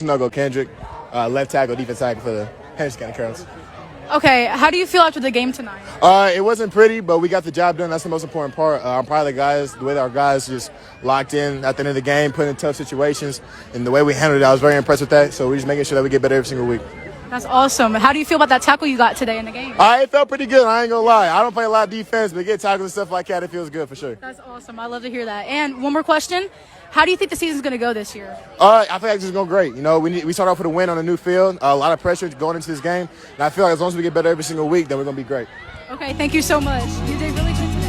Snuggle Kendrick, left tackle, defense tackle for the Henderson County Colonels. Okay, how do you feel after the game tonight? It wasn't pretty, but we got the job done. That's the most important part. I'm proud of the guys, the way that our guys just locked in at the end of the game, put in tough situations, and the way we handled it, I was very impressed with that. So we're just making sure that we get better every single week. That's awesome. How do you feel about that tackle you got today in the game? It felt pretty good. I ain't gonna lie. I don't play a lot of defense, but get tackles and stuff like that, it feels good for sure. That's awesome. I love to hear that. And one more question. How do you think the season's going to go this year? I think it's just going great. You know, we start off with a win on a new field, a lot of pressure going into this game, and I feel like as long as we get better every single week, then we're going to be great. Okay, thank you so much. You did really good today.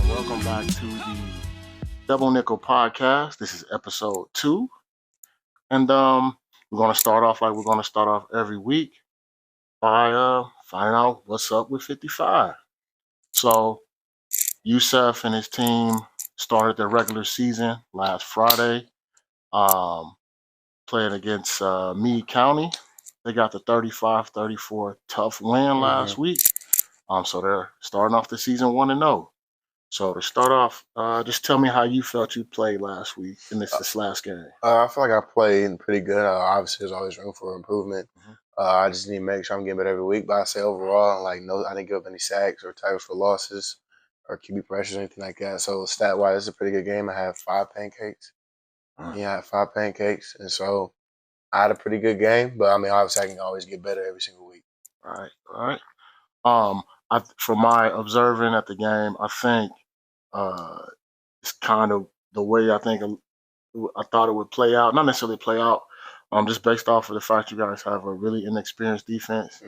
Welcome back to the Double Nickel Podcast. This is episode 2. And we're going to start off like we're going to start off every week by finding out what's up with 55. So Yusef and his team started their regular season last Friday, playing against Meade County. They got the 35-34 tough win last week. So they're starting off the season 1-0. So to start off, just tell me how you felt you played last week in this last game. I feel like I played pretty good. Obviously, there's always room for improvement. I just need to make sure I'm getting better every week. But I say overall, I didn't give up any sacks or tackles for losses or QB pressures or anything like that. So stat-wise, it's a pretty good game. I have 5 pancakes. Yeah, I had 5 pancakes. And so I had a pretty good game. But, obviously, I can always get better every single week. All right. From my observing at the game, I think it's kind of the way I thought it would play out. Not necessarily play out, just based off of the fact you guys have a really inexperienced defense.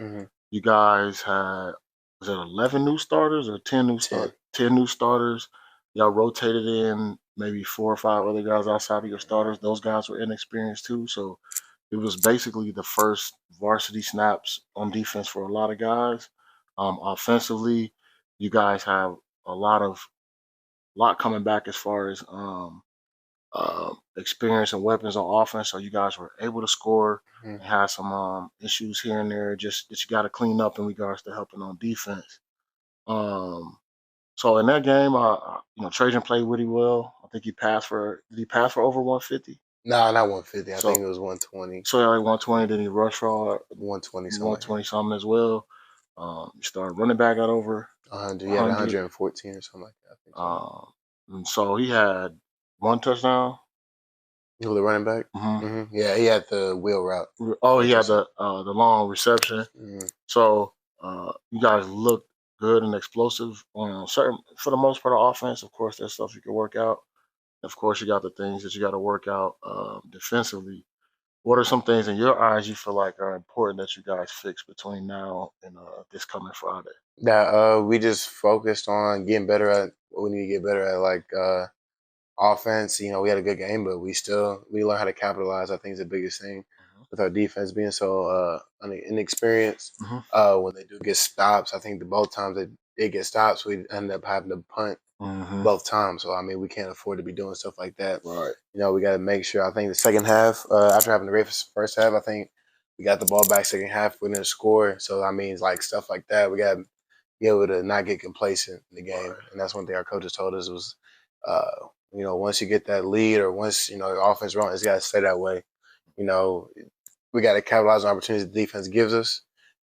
You guys had, was it 11 new starters or 10 new starters? 10 new starters. Y'all rotated in maybe 4 or 5 other guys outside of your starters. Those guys were inexperienced too. So it was basically the first varsity snaps on defense for a lot of guys. Offensively, you guys have a lot coming back as far as experience and weapons on offense. So you guys were able to score and had some issues here and there just that you got to clean up in regards to helping on defense. So in that game, Trajan played really well. I think did he pass for over 150? No, not 150. I think it was 120. So like 120, then he rushed for 120 something. 120 something as well. You started running back out over 100. Yeah, 114 or something like that. I think so. And so he had 1 touchdown. Who, the running back? Yeah, he had the wheel route. Oh, he had the long reception. So you guys looked good and explosive on for the most part of offense. Of course, there's stuff you can work out. Of course, you got the things that you got to work out defensively. What are some things in your eyes you feel like are important that you guys fix between now and this coming Friday? That we just focused on getting better at what we need to get better at, like offense. We had a good game, but we learned how to capitalize. I think is the biggest thing with our defense being so inexperienced. When they do get stops, I think both times they did get stops, we end up having to punt both times. So we can't afford to be doing stuff like that. Right. We got to make sure. I think the second half, after having the great first half, I think we got the ball back second half. We didn't score. So it's like stuff like that. We got to be able to not get complacent in the game. Right. And that's one thing our coaches told us was, once you get that lead or once, the offense runs, it's got to stay that way. We got to capitalize on opportunities the defense gives us.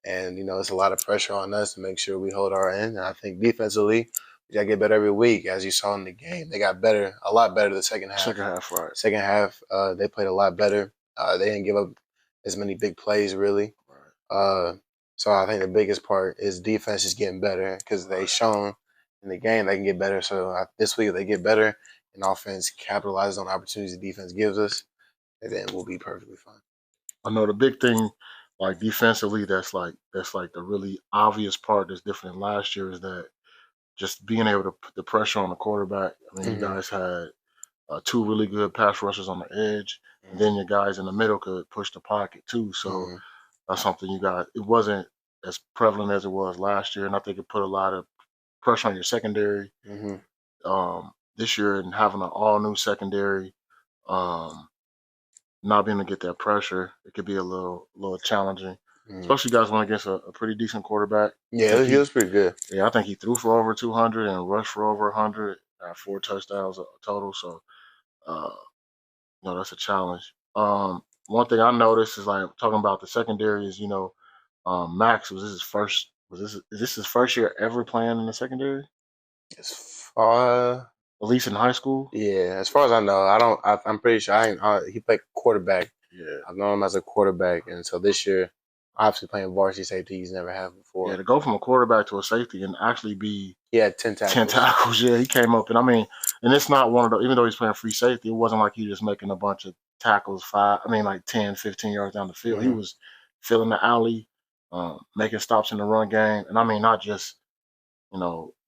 And, it's a lot of pressure on us to make sure we hold our end. And I think defensively, we got to get better every week. As you saw in the game, they got better, a lot better the second half. Right. Second half, they played a lot better. They didn't give up as many big plays, really. Right. So I think the biggest part is defense is getting better because they shown in the game they can get better. So this week, if they get better and offense capitalizes on the opportunities the defense gives us, and then we'll be perfectly fine. I know the big thing, like defensively, that's like the really obvious part that's different than last year is that just being able to put the pressure on the quarterback. You guys had 2 really good pass rushers on the edge, and then your guys in the middle could push the pocket too. So that's something you guys. It wasn't as prevalent as it was last year, and I think it put a lot of pressure on your secondary Hmm. this year, and having an all new secondary, um, not being able to get that pressure, it could be a little challenging. Hmm. Especially you guys went against a pretty decent quarterback. I Yeah, think he was pretty good. yeah, I think he threw for over 200 and rushed for over 100, 4 touchdowns total. So, uh, that's a challenge. One thing I noticed is like talking about the secondary is Max was this his first was this is this his first year ever playing in the secondary, As far, at least in high school. yeah, as far as I know, I don't. I'm pretty sure. He played quarterback. Yeah, I've known him as a quarterback, and so this year, obviously playing varsity safety, he's never had yeah. before. To go from a quarterback to a safety and actually be He had 10 10 tackles. tackles. Yeah, he came up, and I mean, and it's not one of the, even though he's playing free safety, it wasn't like he was just making a bunch of tackles, like 10, 15 yards down the field. He Hmm. was filling the alley, making stops in the run game. And I mean, not just,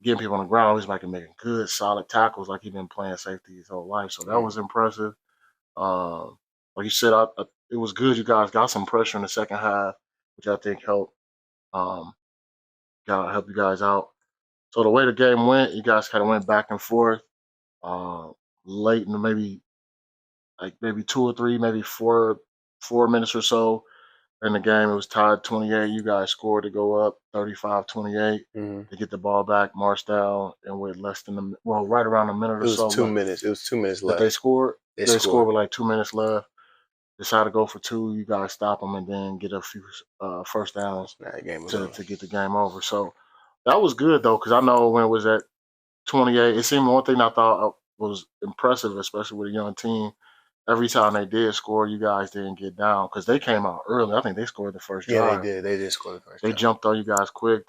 getting people on the ground, he's making good, solid tackles like he's been playing safety his whole life. So that was impressive. Um, like you said, it was good you guys got some pressure in the second half, which I think um, help you guys out. So the way the game went, you guys kind of went back and forth. Uh, Late in maybe 2 or 3, maybe 4 minutes or so in the game, it was tied 28. You guys scored to go up 35-28 Hmm. to get the ball back, march down, and with right around a minute It or was so 2 minutes. It was 2 minutes that they left. scored. They They scored scored. with like 2 minutes left. Decided to go for two. You guys stop them and then get a few first downs Nah, the game was to over. to get the game over. So that was good though, because I know when it was at 28, it seemed one thing I thought was impressive, especially with a young team. Every time they did score, you guys didn't get down because they came out early. I think they scored the first Yeah, they drive. did. They did score the first They drive. jumped on you guys quick.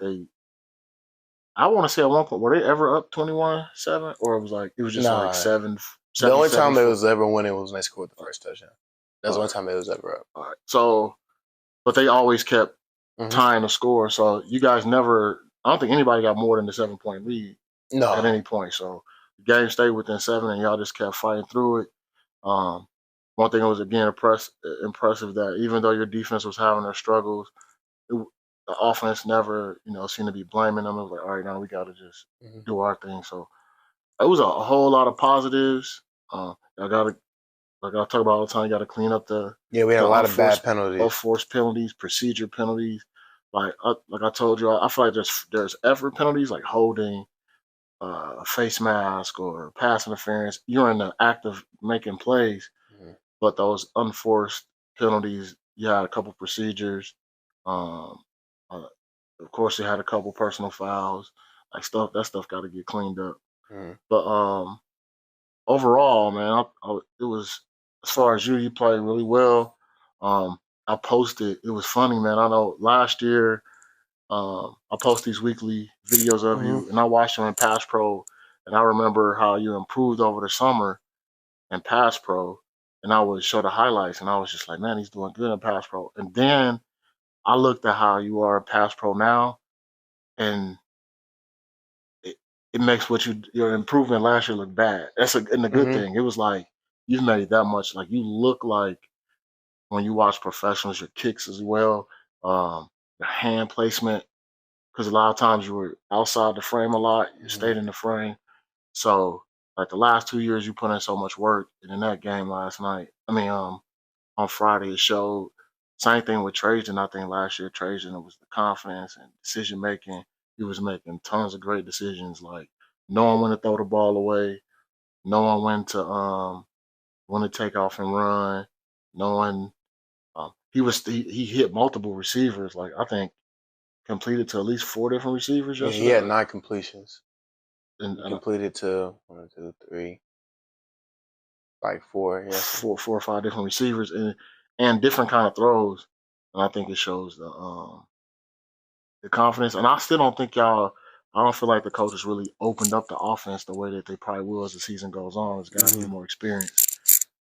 I want to say at one point, were they ever up 21-7, or it was just like Nah, seven, the seven, only seven, time it four. was ever winning was when they scored the first touchdown. That's the All only right, time it was ever up. all right. So, but they always kept Hmm. tying the score. So you guys never. I don't think anybody got more than the 7 point lead at No. any point. So the game stayed within 7, and y'all just kept fighting through it. Um, One thing was again impressive that even though your defense was having their struggles, the offense never seemed to be blaming them. It was like, all right, now we got to just Hmm. do our thing. So it was a whole lot of positives. I got to, like I talk about all the time, you got to clean up Yeah, we had the a lot of bad penalties. unforced penalties, procedure penalties. Like I told you, I feel like there's effort penalties like holding, a face mask or pass interference. You're in the act of making plays, Mhm. but those unforced penalties, you had a couple procedures. Um, uh, of course, you had a couple personal fouls. Like that stuff got to get cleaned up. Mhm. But overall, man, it was, as far as you played really well. I posted. It was funny, man. I know last year, I post these weekly videos of Mhm. you, and I watched them in Pass Pro, and I remember how you improved over the summer in Pass Pro, and I would show the highlights, and I was just like, man, he's doing good in Pass Pro. And then I looked at how you are in Pass Pro now, and it, it makes your improvement last year look bad. And a good Mhm. thing. It was like you've made that much. Like you look like when you watch professionals, your kicks as well, your hand placement. Because a lot of times you were outside the frame a lot. You Mhm. stayed in the frame. So like the last 2 years, you put in so much work. And in that game last night, I mean, on Friday, it showed. Same thing with Trajan. I think last year Trajan, it was the confidence and decision making. He was making tons of great decisions, like knowing when to throw the ball away, knowing when to take off and run, knowing he hit multiple receivers. Like I think completed to at least 4 different receivers Yeah, he yesterday. had 9 completions. And, He and completed to 4. Yes. four or five different receivers and different kind of throws. And I think it shows the confidence. And I still don't think y'all. I don't feel like the coaches really opened up the offense the way that they probably will as the season goes on. As guys get Mhm. more experience.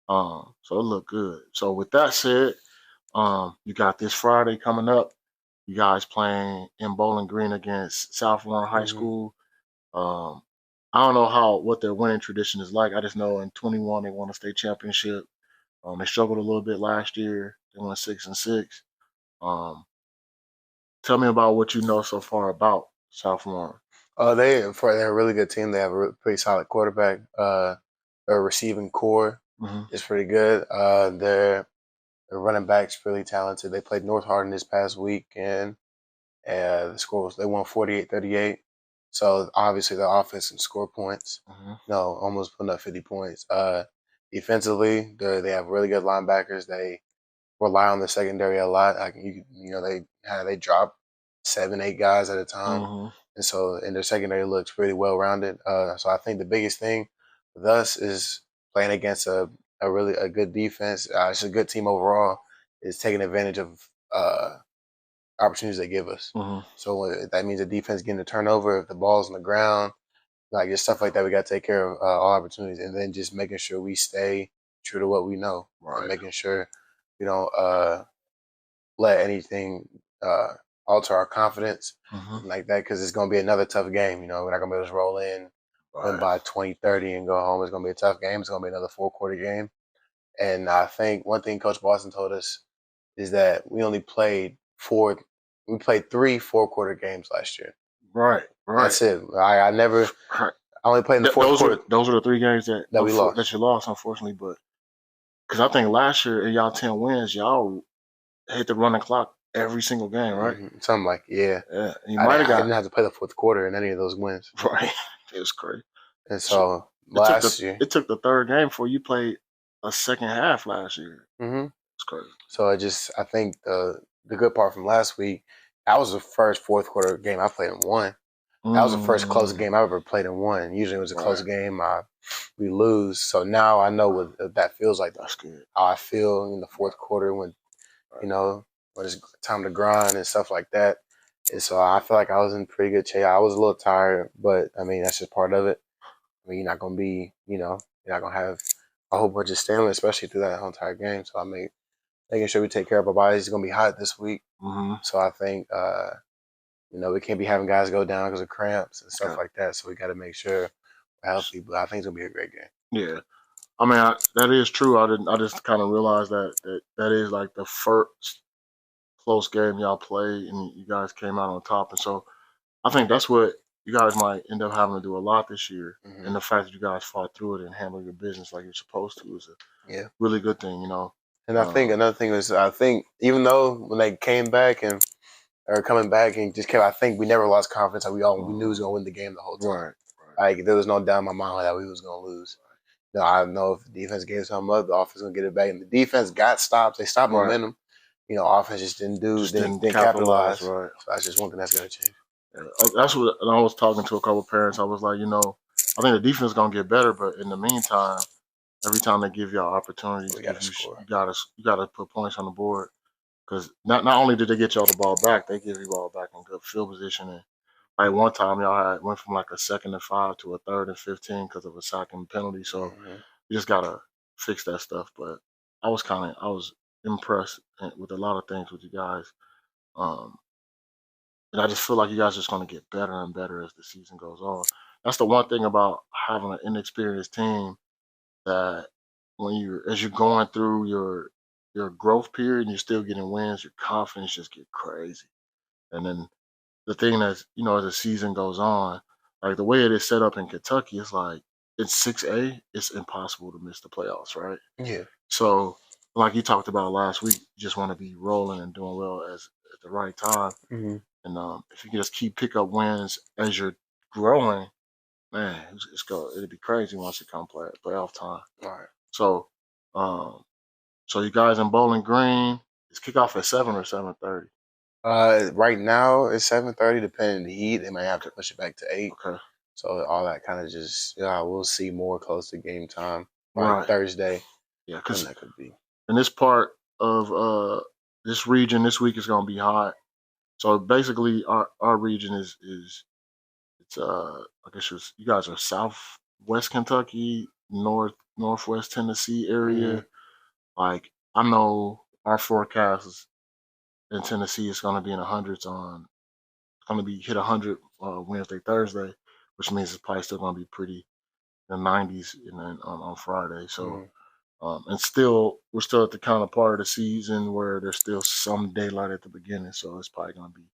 So it looked good. So with that said, you got this Friday coming up. You guys playing in Bowling Green against South Warren High Mhm. School. Um, I don't know what their winning tradition is like. I just know in 21 they won a state championship. They struggled a little bit last year. They went 6-6. Um, Tell me about what you know so far about South Florida. They're a really good team. They have a pretty solid quarterback. Their receiving core Hmm. is pretty good. Their running back's really talented. They played North Hardin this past week, and the score was they won 48-38. So obviously the offense can score points. Hmm. No, almost putting up 50 points. Defensively, they have really good linebackers. They rely on the secondary a lot. Like they drop 7, 8 guys at a time, Hmm. and their secondary looks pretty well rounded. So I think the biggest thing with us is playing against a good defense. It's a good team overall. Is taking advantage of opportunities they give us. Hmm. So that means the defense getting a turnover, if the ball's on the ground, like just stuff like that. We got to take care of all opportunities, and then just making sure we stay true to what we know, and Right. making sure we don't let anything alter our confidence Hmm. like that, because it's going to be another tough game. We're not going to be able to roll in, win Right. by 20, 30, and go home. It's going to be a tough game. It's going to be another 4-quarter game. And I think one thing Coach Boston told us is that we played 3 4-quarter games last year. Right. Right. That's it. I only played in the fourth quarter Those are the 3 games that we lost. that you lost, unfortunately. But because I think last year in y'all 10 wins, y'all hit the running clock every single game, right? Something like, yeah. Yeah. You I might have didn't got have to play the fourth quarter in any of those wins. right. It was crazy. And so year, it took the 3rd game before you played a second half last year. It's crazy. So I think the good part from last week, that was the first fourth quarter game I played and won. That was the first close game I ever played and won. Usually it was a close game, we lose. So now I know what that feels like. That's good. How I feel in the fourth quarter when when it's time to grind and stuff like that. And so I feel like I was in pretty good shape. I was a little tired, but I mean that's just part of it. I mean, you're not gonna be, you're not gonna have a whole bunch of stamina, especially through that whole entire game. So making sure we take care of our bodies. It's gonna be hot this week, so I think we can't be having guys go down because of cramps and stuff like that. So we got to make sure we're healthy. But I think it's gonna be a great game. Yeah, I mean that is true. I just kind of realized that is like the first close game y'all played, and you guys came out on top. And so I think that's what you guys might end up having to do a lot this year. And the fact that you guys fought through it and handled your business like you're supposed to is a really good thing, And I think another thing is, even though when they came back and are coming back and just kept, I think we never lost confidence. Like we knew we was gonna win the game the whole time. Right. Like there was no doubt in my mind that we was gonna lose. I know if the defense gave something up, the offense gonna get it back. And the defense got stops. They stopped momentum. Offense just didn't capitalize. Right. So that's just one thing that's gonna change. Yeah, that's what I was talking to a couple of parents. I was like, I think the defense is gonna get better, but in the meantime, every time they give y'all opportunities, we gotta score. You gotta put points on the board. Because not only did they get y'all the ball back, they give you the ball back in good field position. And like one time, y'all went from like a 2nd and 5 to a 3rd and 15 because of a sack and penalty. So you just gotta fix that stuff. But I was impressed with a lot of things with you guys. And I just feel like you guys are just going to get better and better as the season goes on. That's the one thing about having an inexperienced team, that as you're going through your growth period and you're still getting wins, your confidence just get crazy. And then the thing that's, as the season goes on, like the way it is set up in Kentucky, it's like it's 6A, it's impossible to miss the playoffs, right? Yeah. So like you talked about last week, you just want to be rolling and doing well at the right time. And if you can just pick up wins as you're growing, man, it'd be crazy once it comes playoff time. All right. So, so you guys in Bowling Green, it's kickoff at 7 or 7:30. Right now it's 7:30. Depending on the heat, they might have to push it back to 8. Okay. So all that kind of just we'll see more close to game time. Right. Thursday. Yeah, because that could be. In this part of this region, this week is gonna be hot. So basically, our region is I guess you guys are Southwest Kentucky, Northwest Tennessee area. Like I know our forecast in Tennessee is going to be in the hundreds it's going to be hit 100 Wednesday, Thursday, which means it's probably still going to be pretty in the 90s on Friday. So. And we're still at the kind of part of the season where there's still some daylight at the beginning, so it's probably going to be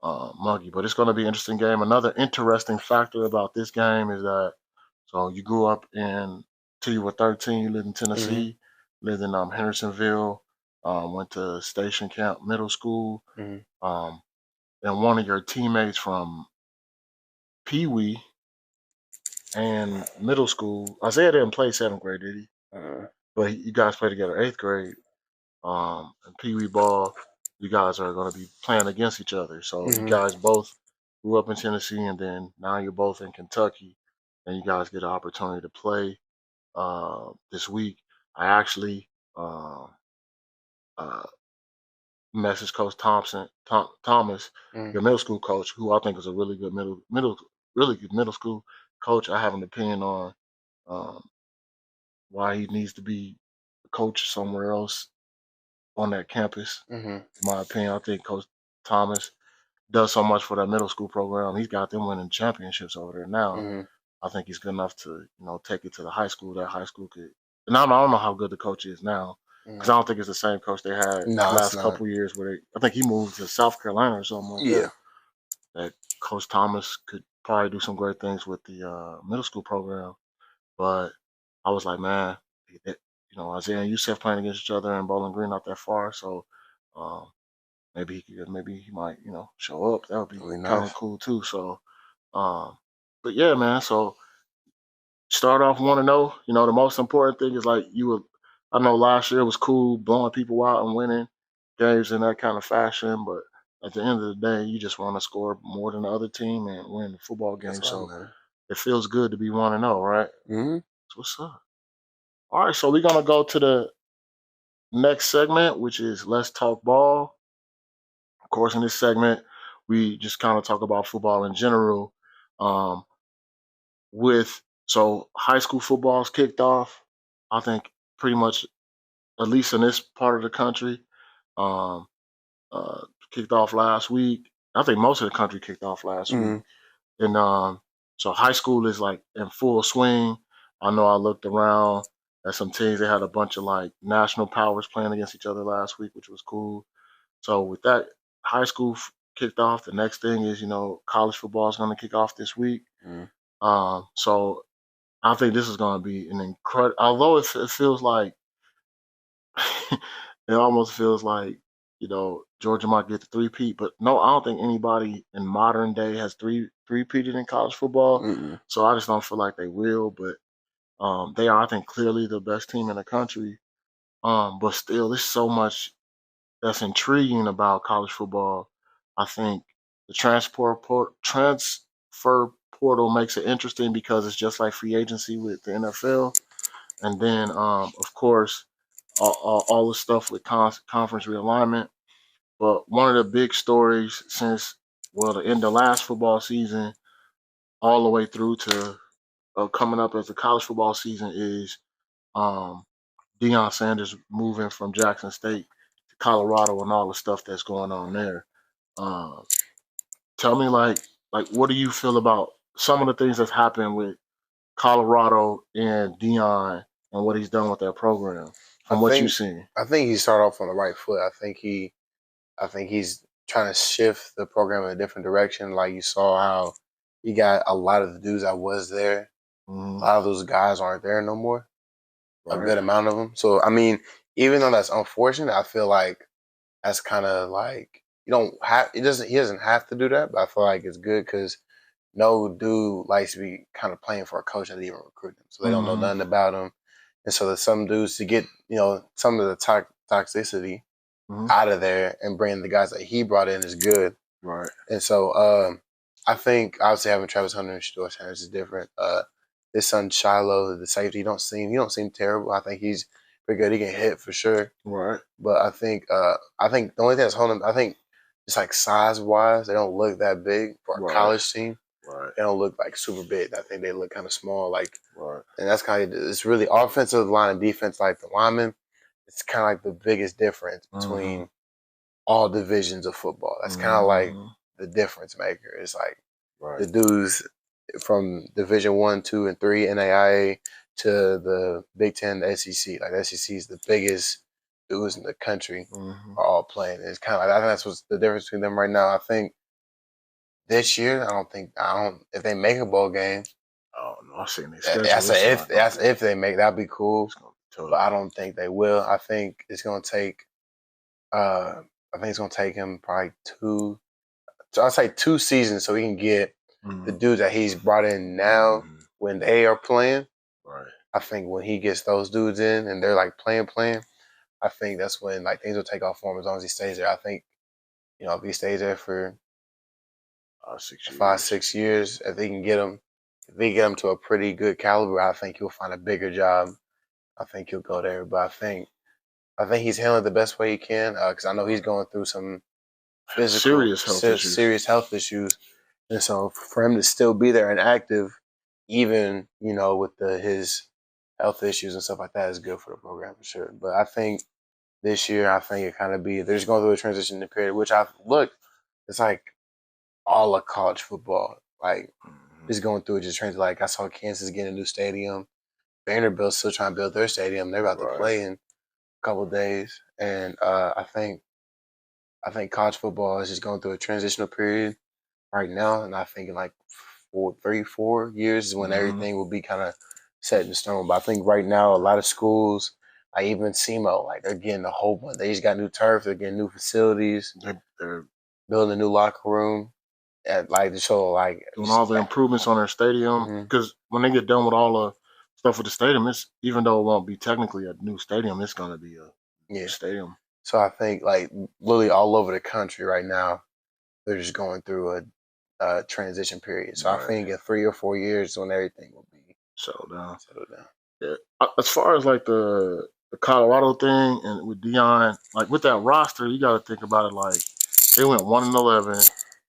muggy. But it's going to be an interesting game. Another interesting factor about this game is that so you grew up in till you were 13. You lived in Mm-hmm. Tennessee, lived in Hendersonville, went to Station Camp Middle School, Mm-hmm. and one of your teammates from Pee Wee and middle school, Isaiah didn't play 7th grade, did he? But you guys played together 8th grade. And Pee Wee ball, you guys are going to be playing against each other. So you Mm-hmm. guys both grew up in Tennessee, and then now you're both in Kentucky, and you guys get an opportunity to play this week. I actually uh, uh, messaged Coach Thomas, Mm-hmm. your middle school coach, who I think is a really good really good middle school coach. I have an opinion on um, why he needs to be a coach somewhere else on that campus. Mm-hmm. In my opinion, I think Coach Thomas does so much for that middle school program. He's got them winning championships over there now. Mm-hmm. I think he's good enough to take it to the high school. That high school could. And I don't know how good the coach is now because I don't think it's the same coach they had No, it's last not. couple years. I think he moved to South Carolina or something like Yeah. that. That Coach Thomas could probably do some great things with the middle school program. But I was like, man, Isaiah and Yusef playing against each other in Bowling Green not that far, so um, maybe he might show up. That would be Really kind nice. of cool too. So, but yeah, man. So start off 1-0. The most important thing is like you were. I know last year was cool blowing people out and winning games in that kind of fashion, but at the end of the day, you just want to score more than the other team and win the football game. That's what I So meant. it feels good to be 1-0, right? Mm-hmm. That's what's up. All right, so we're gonna go to the next segment, which is Let's Talk Ball. Of course, in this segment, we just kind of talk about football in general. Um, with so high school football's kicked off. I think pretty much, at least in this part of the country, um, kicked off last week. I think most of the country kicked off last week, Mm-hmm. and so high school is like in full swing. I know I looked around at some teams. They had a bunch of like national powers playing against each other last week, which was cool. So with that, high school kicked off. The next thing is, college football is going to kick off this week. Mm-hmm. So I think this is going to be an incredible. Although it feels like it almost feels like Georgia might get the three-peat, but no, I don't think anybody in modern day has three-peated in college football. Mm-hmm. So I just don't feel like they will. But they are, I think, clearly the best team in the country. But still, there's so much that's intriguing about college football. I think the transfer portal makes it interesting because it's just like free agency with the NFL, and then of course all the stuff with conference realignment. But one of the big stories since the end of last football season, all the way through to coming up as the college football season is um, Deion Sanders moving from Jackson State to Colorado and all the stuff that's going on there. Um, Tell me, like, what do you feel about some of the things that's happened with Colorado and Deion and what he's done with that program I from what you've think seen? I think he started off on the right foot. I think he's trying to shift the program in a different direction. Like you saw how he got a lot of the dudes that was there. A Hmm. lot of those guys aren't there no more. A Right. good amount of them. So I mean, even though that's unfortunate, I feel like that's kind of like you don't have. He doesn't have to do that, but I feel like it's good because no dude likes to be kind of playing for a coach that even recruit them, so they don't know Hmm. nothing about him. And so there's some dudes to get some of the toxicity Hmm. out of there and bring the guys that he brought in is good. Right. And so I think obviously having Travis Hunter and Shador Sanders is different. His son Shiloh, the safety, he don't seem terrible. I think he's pretty good. He can hit for sure. Right. But I think the only thing that's holding them, I think it's like size wise, they don't look that big for a Right. college team. Right. They don't look like super big. I think they look kind of small. Like, Right. and that's kind of it's really offensive line and defense. Like the linemen, it's kind of like the biggest difference between all divisions of football. That's kind of like the difference maker. It's like the Right. dudes from Division 1, 2, and 3 NAIA to the Big Ten, the SEC. Like the SEC is the biggest dudes in the country Hmm. are all playing. It's kind of like I think that's what's the difference between them right now. I think This year, I don't. If they make a bowl game, Oh no, I seen their schedule. that's It's a not if. gonna That's be- if they make. That'd be cool. it's gonna be tough. But I don't think they will. I think it's gonna take. I think it's gonna take him probably two. So I'll say 2 seasons so he can get the Mhm. dudes that he's brought in now Mhm. when they are playing. Right. I think when he gets those dudes in and they're like playing, I think that's when like things will take off for him as long as he stays there. I think if he stays there for 6 years. 5, 6 years, if he get him to a pretty good caliber, I think he'll find a bigger job. I think he'll go there. But I think he's handling it the best way he can because I know he's going through some physical serious health issues, and so for him to still be there and active, even with his health issues and stuff like that, is good for the program for sure. But I think this year, I think it kind of they're just going through a transition period, which it's like all of college football, like Mhm. just going through it, just trying to like I saw Kansas get a new stadium, Vanderbilt's still trying to build their stadium. They're about to Right. play in a couple of days, and I think college football is just going through a transitional period right now, and I think in like 4 years is when Mhm. everything will be kind of set in stone. But I think right now a lot of schools, like even SEMO, like they're getting a whole bunch. They just got new turf, they're getting new facilities, They're building a new locker room, at like to show like doing all the improvements on their stadium Mhm. because when they get done with all the stuff with the stadium, it's even though it won't be technically a new stadium, it's gonna be a Yeah. stadium. So I think like literally all over the country right now, they're just going through a transition period. So I Right. think in 3 or 4 years is when everything will be Settle down. settled down. Yeah. As far as like the Colorado thing and with Dion, like with that roster, you got to think about it like they went 1-11.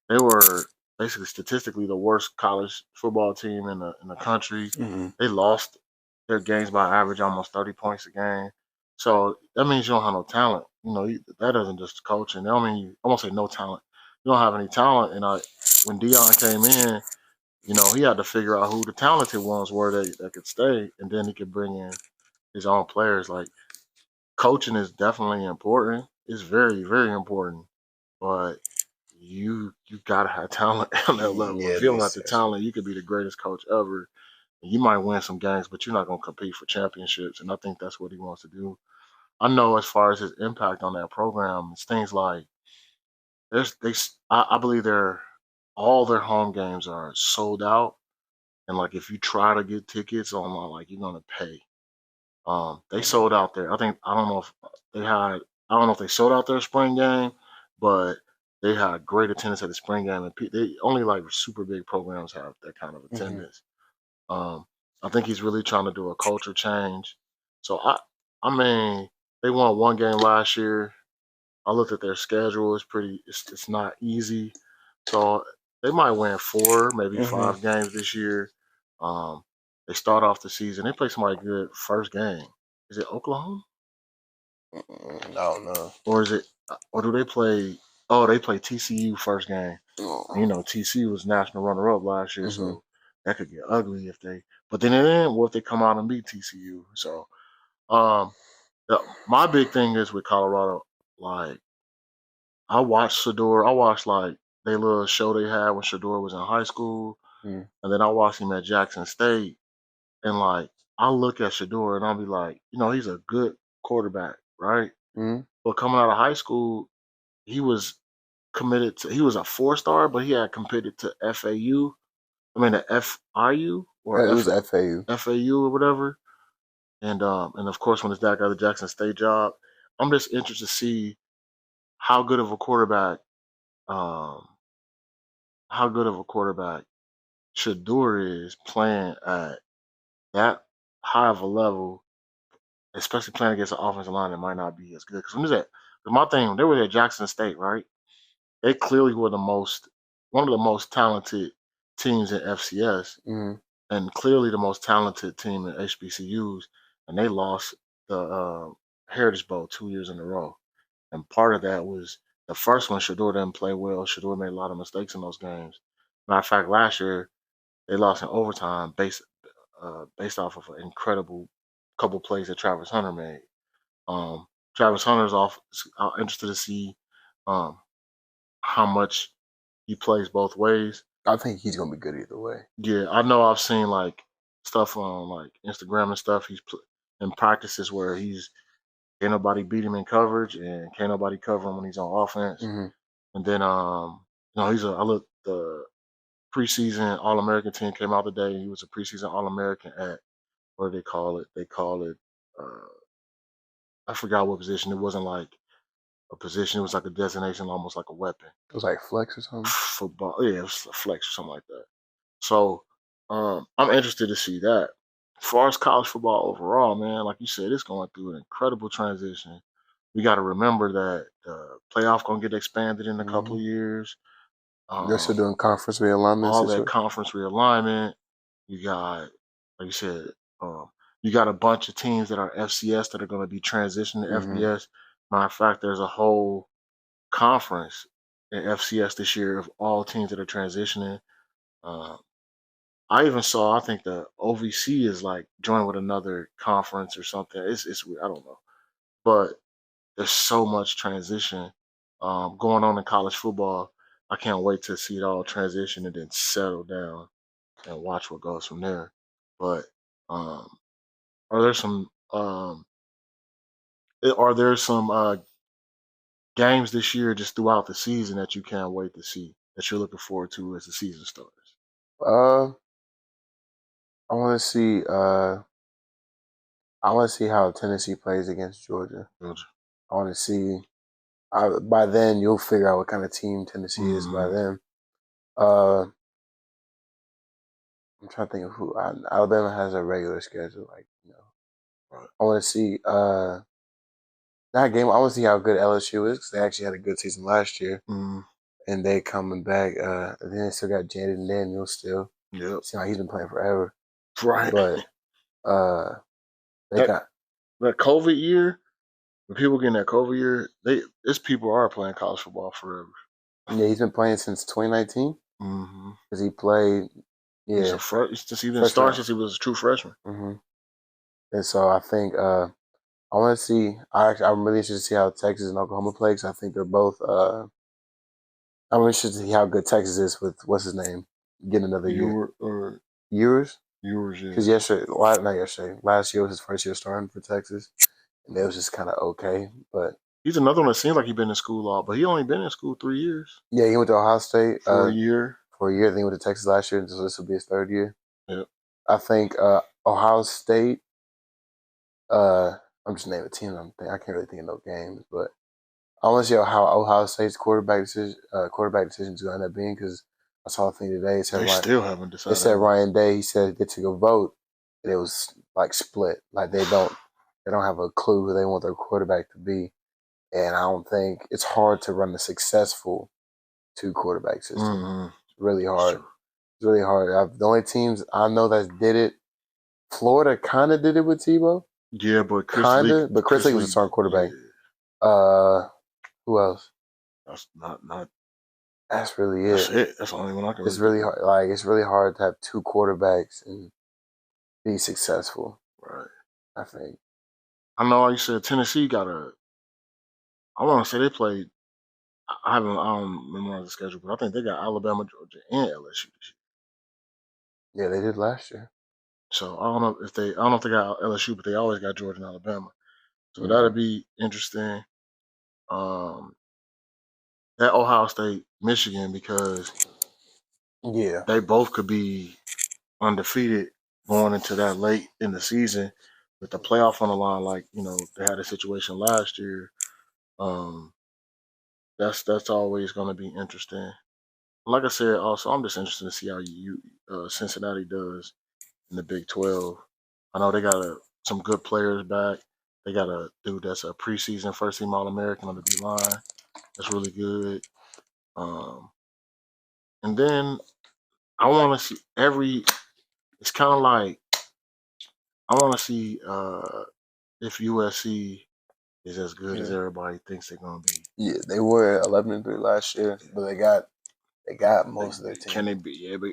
They were basically statistically the worst college football team in the country. Mm-hmm. They lost their games by average almost 30 points a game. So that means you don't have no talent. That doesn't just coaching. That don't mean I won't say no talent. You don't have any talent. And when Dion came in, he had to figure out who the talented ones were that could stay, and then he could bring in his own players. Like coaching is definitely important. It's very, very important. But you gotta have talent on that level. Yeah, If you don't have the talent, you could be the greatest coach ever. And you might win some games, but you're not gonna compete for championships. And I think that's what he wants to do. I know as far as his impact on that program, it's things like I believe all their home games are sold out. And like if you try to get tickets online, like you're gonna pay. They sold out there. I don't know if they had I don't know if they sold out their spring game, but they had great attendance at the spring game, and they only like super big programs have that kind of attendance. Um, I think he's really trying to do a culture change. So I mean, they won one game last year. I looked at their schedule; it's not easy. So they might win 4, maybe Mhm. 5 games this year. Um, they start off the season. They play somebody good first game. Is it Oklahoma I don't know. or is it or do they play? Oh, they play TCU first game. Oh. TCU was national runner up last year, Mhm. so that could get ugly if they. But then what if they come out and beat TCU? So um, my big thing is with Colorado, like I watched Shador. I watched like they little show they had when Shador was in high school, Mm. and then I watched him at Jackson State. And like I look at Shador and I'll be like, he's a good quarterback, right? Mm. But coming out of high school, he was he was a 4-star, but he had committed to FAU. I mean the FIU or It was FAU. FAU or whatever. And of course when his dad got the Jackson State job, I'm just interested to see how good of a quarterback um how good of a quarterback Shador is playing at that high of a level, especially playing against an offensive line that might not be as good. Because my thing, they were at Jackson State, right? They clearly were one of the most talented teams in FCS, Mm. and clearly the most talented team in HBCUs, and they lost the Heritage Bowl 2 years in a row. And part of that was the first one. Shador didn't play well. Shador made a lot of mistakes in those games. Matter of fact, last year they lost in overtime based off of an incredible couple plays that Travis Hunter made. Travis Hunter's off. I'm interested to see um, how much he plays both ways. I think he's gonna be good either way. Yeah, I know. I've seen like stuff on like Instagram and stuff. In practices where he's can't nobody beat him in coverage and can't nobody cover him when he's on offense. Hmm. And then I looked the preseason All American team came out today. He was a preseason All American at what do they call it? They call it I forgot what position. It wasn't like a position. It was like a designation, almost like a weapon. It was like flex or something. Football, yeah, it was a flex or something like that. So I'm interested to see that. As far as college football overall, man, like you said, it's going through an incredible transition. We got to remember that the playoff gonna get expanded in a couple Mhm. of years. They're still Um, doing conference realignment. all that conference realignment. You got, like you said, you got a bunch of teams that are FCS that are going to be transitioning to Mhm. FBS. Matter of fact, there's a whole conference in FCS this year of all teams that are transitioning. Uh, I even saw, I think the OVC is like joined with another conference or something. It's weird. I don't know, but there's so much transition going on in college football. I can't wait to see it all transition and then settle down and watch what goes from there. But um, are there some games this year just throughout the season that you can't wait to see that you're looking forward to as the season starts? Uh, I want to see. I want to see how Tennessee plays against Georgia. Georgia. I want to see. By then, you'll figure out what kind of team Tennessee is. By Mhm. then, I'm trying to think of who. Alabama has a regular schedule. Right. I want to see that game. I want to see how good LSU is because they actually had a good season last year, Mhm. and they coming back. And then they still got Jaden Daniels still. Yep. See how he's been playing forever. Right. But they that got that COVID year, when people getting that COVID year, it's people are playing college football forever. yeah, he's been playing since 2019 Mm-hmm. because he played. He's Yeah, a since he didn't first start round. since he was a true freshman. Hmm. And so I think I want to see. I'm really interested to see how Texas and Oklahoma play because I think they're both. I'm interested to see how good Texas is with what's his name getting another year. Ewers. Yours, yeah. Because last year was his first year starting for Texas, and it was just kind of okay. But He's another one that seems like he's been in school all, but he only been in school 3 years. yeah, he went to Ohio State For a year. For a year, then he went to Texas last year, so this will be his third year. Yep. I think Ohio State. I'm just naming a team. I can't really think of no games, but I want to see how Ohio State's quarterback decisions going to end up being because I saw a thing today. It said They still haven't decided. It said Ryan Day. He said get to go vote, and it was like split. Like they don't have a clue who they want their quarterback to be, and I don't think it's hard to run a successful 2-quarterback system. Mm-hmm. It's really hard. It's really hard. The only teams I know that did it, Florida kind of did it with Tebow. Yeah, but Chris Leak was a starting quarterback. Yeah. Who else? That's not. That's really it. That's it. That's the only one I can. It's really hard. Like it's really hard to have 2 quarterbacks and be successful. Right. I think. I know. Like you said, Tennessee got a. I want to say they played. I don't memorize the schedule, but I think they got Alabama, Georgia, and LSU this year. Yeah, they did last year. So I don't know if they got LSU, but they always got Georgia and Alabama. So that'll be interesting. That Ohio State, Michigan, because they both could be undefeated going into that late in the season with the playoff on the line. Like they had a situation last year. That's always going to be interesting. Like I said, also I'm just interested to see how Cincinnati does in the Big 12. I know they got some good players back. They got a dude that's a preseason first team All American on the D line. That's really good. And then I want to see it's kind of like I want to see if USC is as good as everybody thinks they're gonna be. Yeah, they were 11-3 last year, but they got most of their team. Can they be? Yeah, but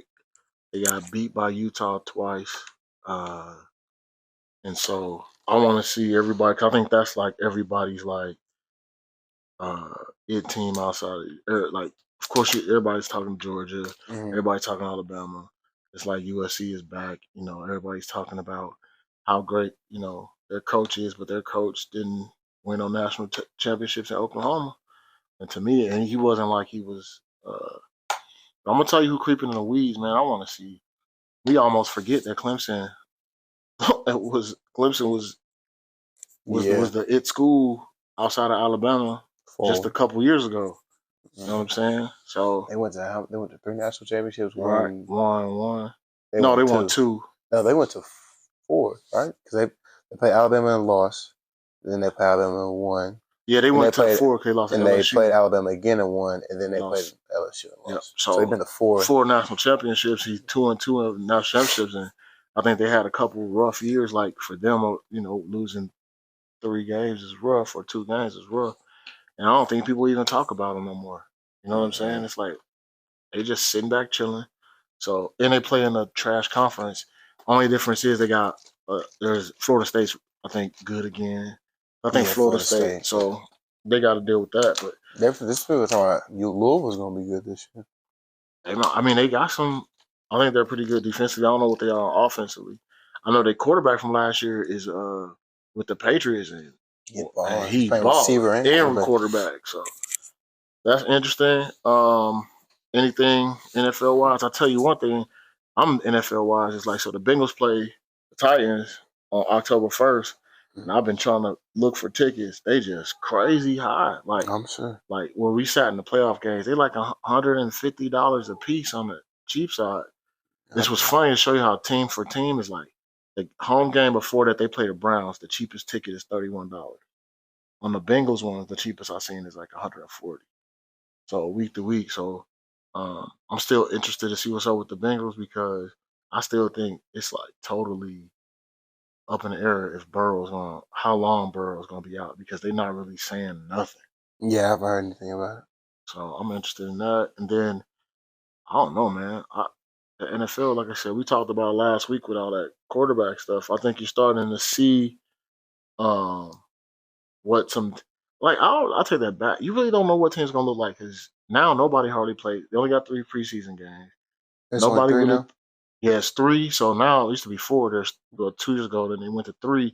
they got beat by Utah twice, and so I want to see everybody. 'Cause I think that's like everybody's like it team outside, like of course, everybody's talking Georgia, Mhm. everybody's talking Alabama. It's like USC is back. Everybody's talking about how great their coach is, but their coach didn't win no national championships in Oklahoma. And to me, and he wasn't like he was. I'm gonna tell you who creeping in the weeds, man. I want to see. We almost forget that Clemson Clemson Yeah, was the it school outside of Alabama just a four. couple years ago. You know what Mhm. I'm saying? So They went to 3 national championships. right, One, one. they No, won they won two. two. No, they went to four, right? Because they played Alabama and lost. Then they played Alabama and won. Yeah, they And they went to played four because they lost to and they played LSU. Alabama again and won. And then they played Lost. LSU and Yep. lost. So they've So been to four. four national championships. He's 2-2 of national championships, and I think they had a couple rough years. Like for them, losing 3 games is rough, or 2 games is rough. And I don't think people even talk about them no more. You know what I'm saying? It's like they just sitting back chilling. So and they play in a trash conference. Only difference is they got there's Florida State's I think good again. I think Yeah, Florida Florida State. State. So they got to deal with that. But This people talking about Louisville's going to be good this year. they got some. I think they're pretty good defensively. I don't know what they are offensively. I know their quarterback from last year is with the Patriots and He's he's playing balling receiver and and quarterback. quarterback. So that's interesting. Anything NFL wise? I'll tell you one thing. I'm NFL wise. It's like so the Bengals play the Titans on October 1st, and I've been trying to look for tickets. They just crazy high. I'm sure. Like where we sat in the playoff games, they like $150 a piece on the cheap side. This was funny to show you how team for team is like. The home game before that they play the Browns. The cheapest ticket is $31. On the Bengals ones, the cheapest I've seen is like 140. So week to week. So I'm still interested to see what's up with the Bengals because I still think it's like totally up in the air if how long Burrow's gonna be out because they're not really saying nothing. Yeah, I haven't heard anything about it. So I'm interested in that. And then I don't know, man. The NFL, like I said, we talked about last week with all that quarterback stuff. I think you're starting to see um, what some like I'll take that back. You really don't know what team's gonna look like because now nobody hardly played. They only got 3 preseason games. There's only Nobody three really. now. Yeah, it's 3. So now it used to be 4. There's 2 years ago, then they went to 3.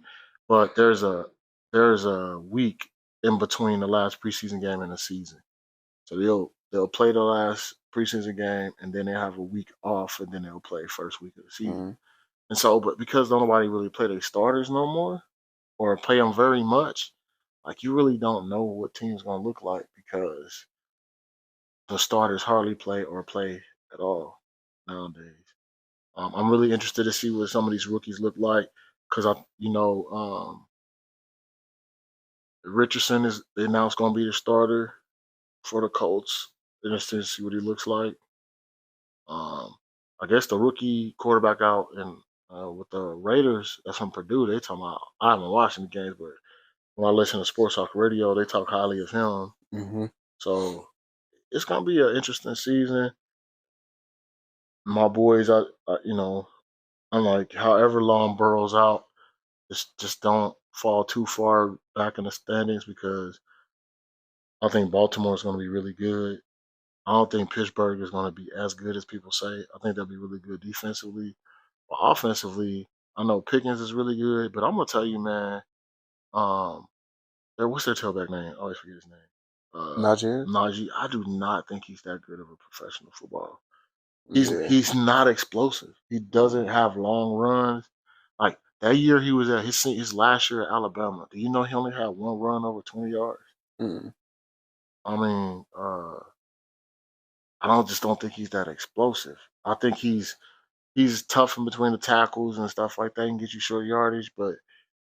But there's a week in between the last preseason game and the season. So they'll play the last preseason game and then they'll have a week off and then they'll play first week of the season. Mm-hmm. And so, but because nobody really play their starters no more or play them very much, like you really don't know what team's gonna look like because the starters hardly play or play at all nowadays. I'm really interested to see what some of these rookies look like because Richardson is announced going to be the starter for the Colts. Interested to see what he looks like. I guess the rookie quarterback out and with the Raiders, that's from Purdue. They talking about. I haven't watched any games, but when I listen to Sports Talk Radio, they talk highly of him. Mm-hmm. So it's gonna be an interesting season. My boys, I'm like, however long Burrow's out, just don't fall too far back in the standings because I think Baltimore is going to be really good. I don't think Pittsburgh is going to be as good as people say. I think they'll be really good defensively, but offensively, I know Pickens is really good. But I'm gonna tell you, man, um, what's their tailback name? I always forget his name. Najee. Najee. I do not think he's that good of a professional football. Yeah. He's not explosive. He doesn't have long runs. Like that year he was at his last year at Alabama. Do you know he only had one run over 20 yards? Mm-hmm. I mean, I don't think he's that explosive. I think he's tough in between the tackles and stuff like that and get you short yardage, but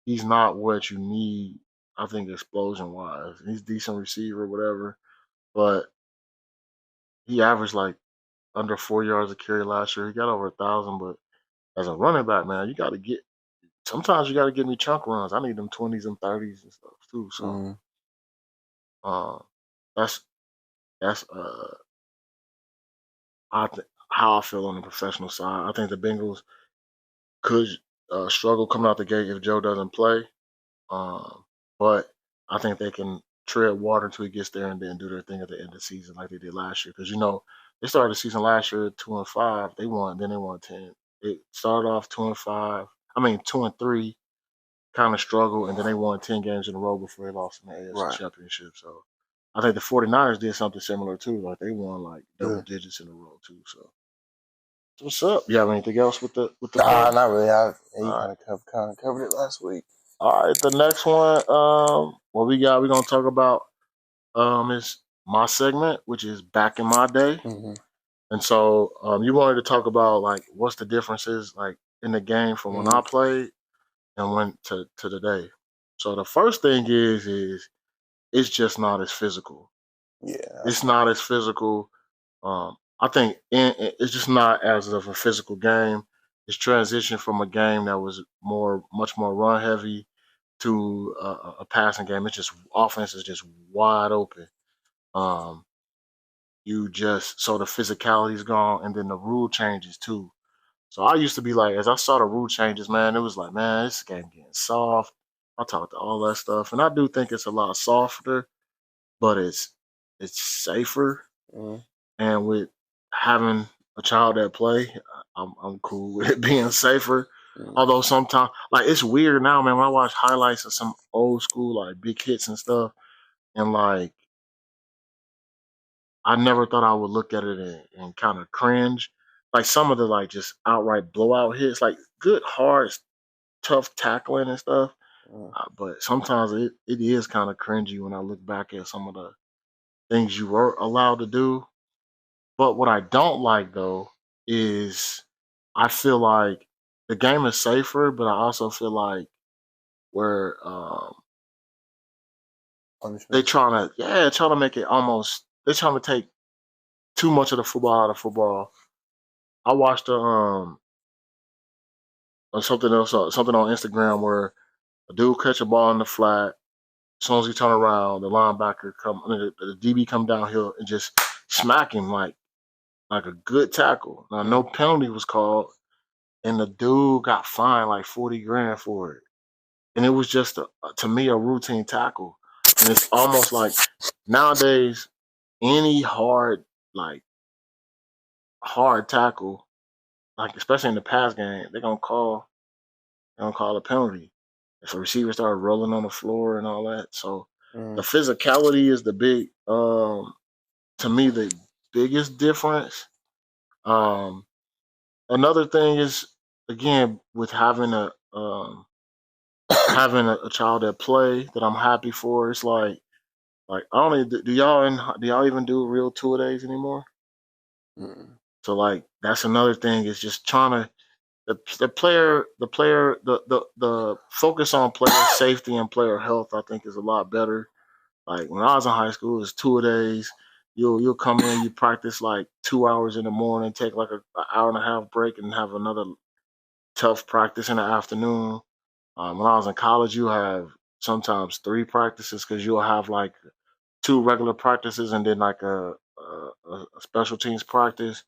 he's not what you need. I think explosion wise, he's a decent receiver, whatever, but he averaged like under 4 yards a carry last year. He got over 1,000, but as a running back, man, you got to get. Sometimes you got to give me chunk runs. I need them 20s and 30s and stuff too. So, Mm-hmm. uh, that's that's how I feel on the professional side. I think the Bengals could struggle coming out the gate if Joe doesn't play, um, but I think they can tread water until he gets there and then do their thing at the end of the season like they did last year. Because they started the season last year at 2-5. They won, then they won 10. It started off 2-5. I mean 2-3, kind of struggled, and then they won 10 games in a row before they lost in the AFC Right. Championship. So I think the 49ers did something similar too. Like they won like double Yeah. digits in a row too. So what's up? You have anything else with the Nah, Bears? not really. You All kind of covered it last week. All right, the next one, what we got, we're gonna talk about is my segment, which is back in my day. Mm-hmm. And so you wanted to talk about like what's the differences like in the game from when I played and when to today. So the first thing is it's just not as physical. Yeah. It's not as physical. I think it's just not as of a physical game. It's transitioned from a game that was much more run heavy to a passing game. It's just offense is just wide open. Um, so the physicality's gone, and then the rule changes too. So I used to be like, as I saw the rule changes, man, it was like, man, this game getting soft. I talked to all that stuff, and I do think it's a lot softer, but it's safer. Mm-hmm. And with having a child that play, I'm cool with it being safer. Mm-hmm. Although sometimes, like it's weird now, man. When I watch highlights of some old school like big hits and stuff, and like I never thought I would look at it and kind of cringe. Like some of the like just outright blowout hits, like good hard, tough tackling and stuff. But sometimes it is kind of cringy when I look back at some of the things you were allowed to do. But what I don't like though is I feel like the game is safer, but I also feel like where they Punishment. trying to make it almost they're trying to take too much of the football out of football. I watched something else something on Instagram where a dude catch a ball in the flat. As soon as he turn around, the linebacker the DB come downhill and just smack him like a good tackle. Now no penalty was called, and the dude got fined like 40 grand for it. And it was just to me a routine tackle. And it's almost like nowadays any like hard tackle, like especially in the pass game, they're gonna call a penalty. If a receiver started rolling on the floor and all that. So the physicality is the big to me the biggest difference. Another thing is again with having a child that play that I'm happy for. It's like I don't even, do y'all even do real tour days anymore? Mm-hmm. So like that's another thing is just trying to the focus on player safety and player health I think is a lot better. Like when I was in high school, it was 2 days. You'll come in, you practice like 2 hours in the morning, take like an hour and a half break, and have another tough practice in the afternoon. When I was in college, you have sometimes 3 practices because you'll have like 2 regular practices and then like a special teams practice.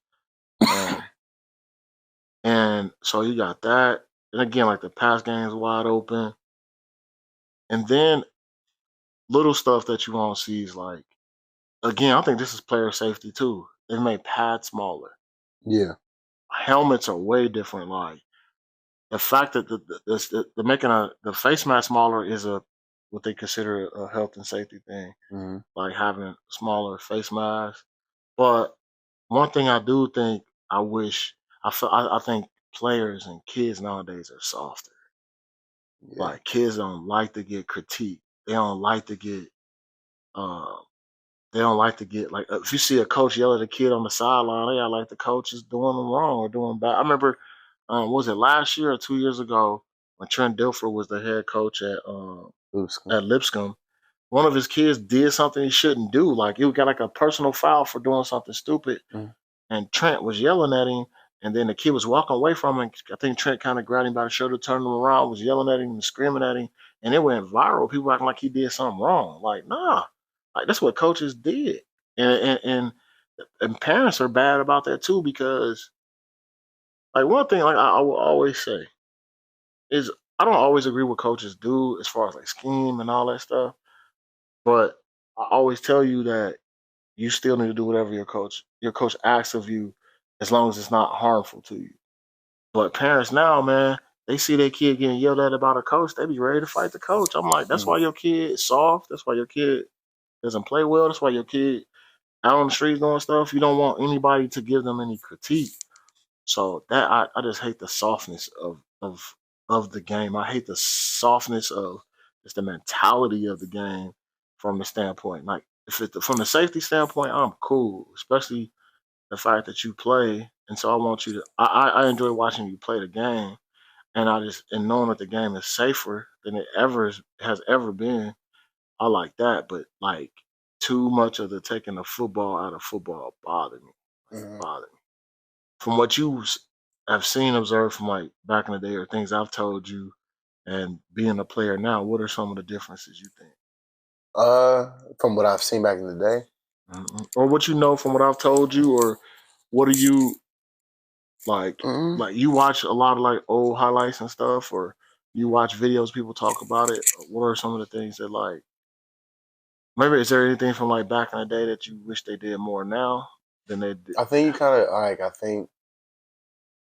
And so you got that. And again, like the pass game is wide open. And then little stuff that you won't see is like, again, I think this is player safety too. They made pads smaller. Yeah. Helmets are way different. Like the fact that the making the face mask smaller is what they consider a health and safety thing. Mm-hmm. Like having smaller face masks. But one thing I do think I think players and kids nowadays are softer. Yeah. Like kids don't like to get critiqued. They don't like to get uh, like if you see a coach yell at a kid on the sideline, they act like the coach is doing them wrong or doing bad. I remember was it last year or 2 years ago when Trent Dilfer was the head coach at Lipscomb. One of his kids did something he shouldn't do. Like he got like a personal foul for doing something stupid. And Trent was yelling at him, and then the kid was walking away from him. I think Trent kind of grabbed him by the shoulder, turned him around, was yelling at him and screaming at him, and it went viral. People acting like he did something wrong. Like, nah, like that's what coaches did, and parents are bad about that too because, like, one thing like I will always say is I don't always agree with coaches do as far as like scheme and all that stuff, but I always tell you that you still need to do whatever your coach asks of you, as long as it's not harmful to you. But parents now, man, they see their kid getting yelled at about a coach, they be ready to fight the coach. I'm like, that's Mm. why your kid is soft. That's why your kid doesn't play well. That's why your kid out on the streets doing stuff. You don't want anybody to give them any critique. So that I just hate the softness of the game. I hate the softness of just the mentality of the game from the standpoint. Like if it from the safety standpoint, I'm cool, especially the fact that you play. And so I want you to. I enjoy watching you play the game, and and knowing that the game is safer than it has ever been. I like that, but like too much of the taking the football out of football bothered me. Like, Mhm. bothered me. From what you have seen, observed from like back in the day, or things I've told you, and being a player now, what are some of the differences you think? From what I've seen back in the day. Or what you know from what I've told you, or what do you like? Mm. Like you watch a lot of like old highlights and stuff, or you watch videos people talk about it. What are some of the things that like? Maybe is there anything from like back in the day that you wish they did more now than they did? I think you kind of like. I think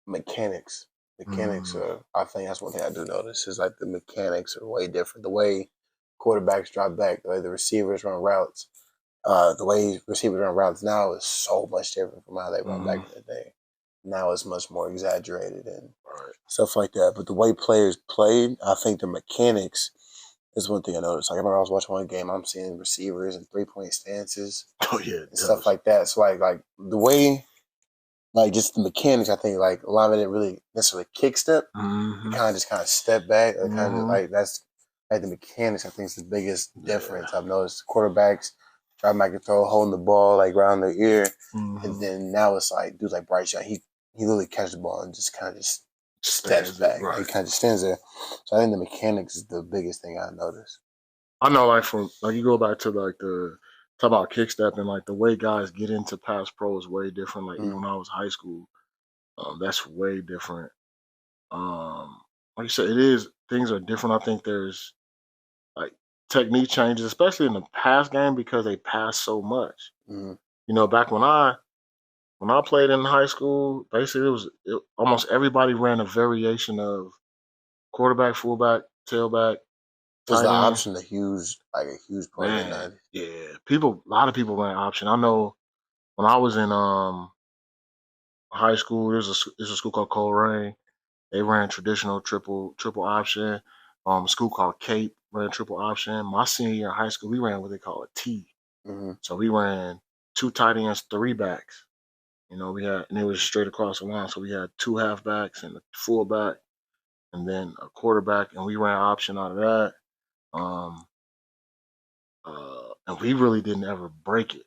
mechanics. Mechanics Mm, are. I think that's one thing I do notice is like the mechanics are way different. The way quarterbacks drop back, the way the receivers run routes, the way receivers run routes now is so much different from how they run back mm, in the day. Now it's much more exaggerated and right. stuff like that. But the way players played, I think the mechanics is one thing I noticed. Like I remember I was watching one game, I'm seeing receivers and 3-point stances Oh yeah, it and stuff does. like that. So like the way, like just the mechanics, I think like a lot of it didn't really necessarily kick step. It Mm-hmm. kind of just kind of step back. It kind of Mm-hmm. like that's like the mechanics. I think is the biggest Yeah. difference I've noticed. Quarterbacks try to make a throw, holding the ball like around their ear, and Mm-hmm. then now it's like dudes like Bryce Young. He literally catches the ball and just kind of just steps Stands it back. Like he right. kind of just stands there. So I think the mechanics is the biggest thing I noticed. I know, like from like you go back to like the talk about kick step and like the way guys get into pass pro is way different. Like even Mm, when I was high school, that's way different. Um, like you said, it is things are different. I think there's like technique changes, especially in the pass game because they pass so much. mm, Back when I played in high school, basically almost everybody ran a variation of quarterback, fullback, tailback, was the tight end. option a huge part of the Man, '90s? yeah, a lot of people ran option. I know when I was in high school, there's a school called Coleraine. They ran traditional triple option. A school called Cape ran triple option. My senior year in high school, we ran what they call a T. Mm-hmm. So we ran two tight ends, three backs. And it was straight across the line. So we had two halfbacks and a fullback, and then a quarterback, and we ran option out of that. Um, and we really didn't ever break it.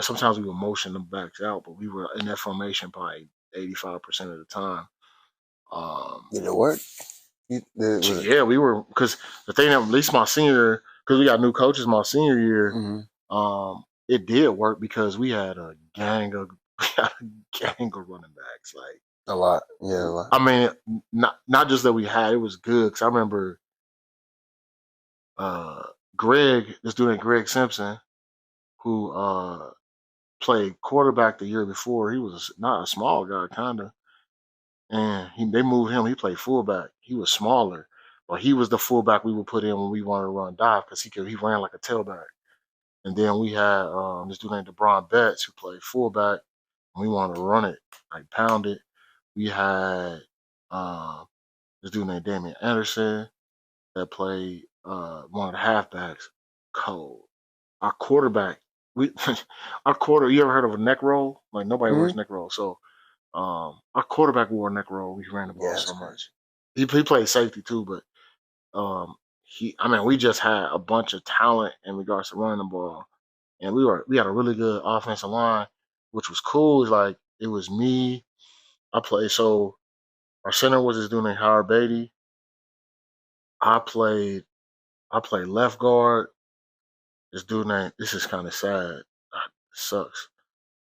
Sometimes we would motion them backs out, but we were in that formation probably 85% of the time. Um, Did it work? Was it? yeah, we were because the thing that at least my senior because we got new coaches my senior year. Mm-hmm. It did work because we had a gang of we had a gang of running backs. Like A lot. Yeah, a lot. I mean, not just that we had it was good because I remember uh, this dude named Greg Simpson who played quarterback the year before. He was not a small guy, kinda, and they moved him. He played fullback. He was smaller, but he was the fullback we would put in when we wanted to run dive because he ran like a tailback. And then we had this dude named DeBron Betts who played fullback, and we wanted to run it, like pound it. We had um, this dude named Damian Anderson that played one of the halfbacks. Cold. Our quarterback, we our quarter. You ever heard of a neck roll? Like nobody Mm-hmm. wears neck roll. So our quarterback wore a neck roll. We ran the Yeah, ball that's so crazy. much. He played safety too, but I mean, we just had a bunch of talent in regards to running the ball, and we had a really good offensive line, which was cool. Is like it was me. I played so our center was this dude named Howard Beatty. I played I played left guard. This is kind of sad. It sucks.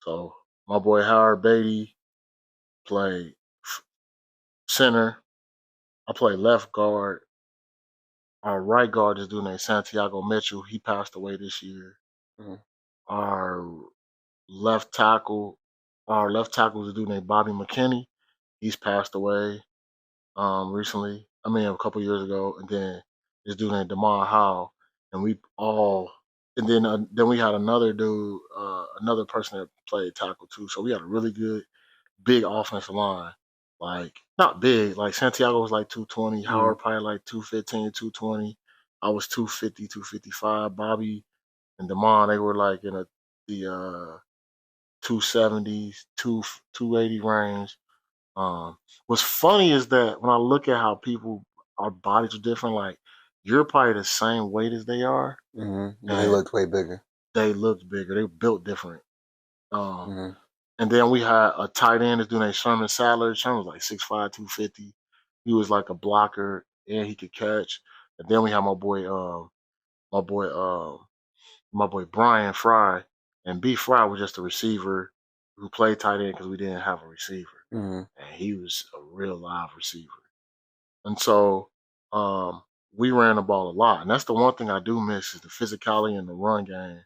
So my boy Howard Beatty played center. I played left guard, Our right guard is dude named Santiago Mitchell. He passed away this year. Mhm. Our left tackle, our left tackle is a dude named Bobby McKinney. He's passed away recently. I mean, a couple years ago. And then this dude named Damon Howell, and we all. And then we had another dude, another person that played tackle too. So we had a really good big offensive line. Like not big, like Santiago was like 220, Mhm. Howard probably like 215, 220. I was 250, 255. Bobby and Damon, they were like in the 270s, 280 range. What's funny is that when I look at how people, our bodies are different, like you're probably the same weight as they are, But they and looked way bigger. they looked bigger. They were built different. Um, Mhm. and then we had a tight end, this dude named Sherman Sadler. Sherman was like 6'5", 250. He was like a blocker and he could catch. And then we had my boy, my boy Brian Fry, and B Fry was just a receiver who played tight end because we didn't have a receiver, Mhm. and he was a real live receiver. And so we ran the ball a lot, and that's the one thing I do miss is the physicality in the run game,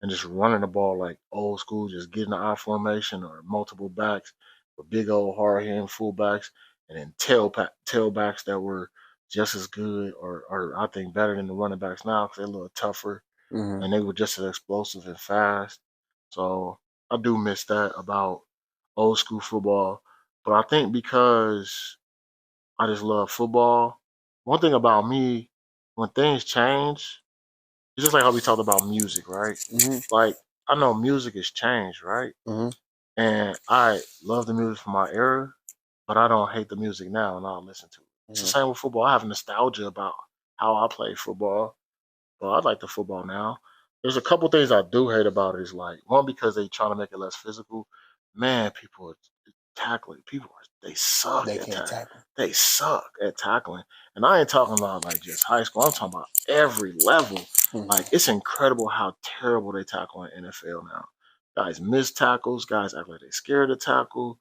and just running the ball like old school, just getting the I formation or multiple backs with big old hard hitting fullbacks, and then tailbacks that were just as good or I think better than the running backs now because they're a little tougher Mhm. and they were just as explosive and fast. So I do miss that about old school football. But I think because I just love football, one thing about me, when things change, it's just like how we talked about music, right? Mhm. Like I know music has changed, right? Mhm. And I love the music from my era, but I don't hate the music now and I'll listen to it. It's the Mhm. same with football. I have nostalgia about how I played football, but I like the football now. There's a couple things I do hate about it. Is like one because they trying to make it less physical. Man, people are tackling. They suck They at can't tackle. They suck at tackling. And I ain't talking about like just high school. I'm talking about every level. Like Mhm. it's incredible how terrible they tackle in NFL now. Guys miss tackles. Guys act like they scared to tackle.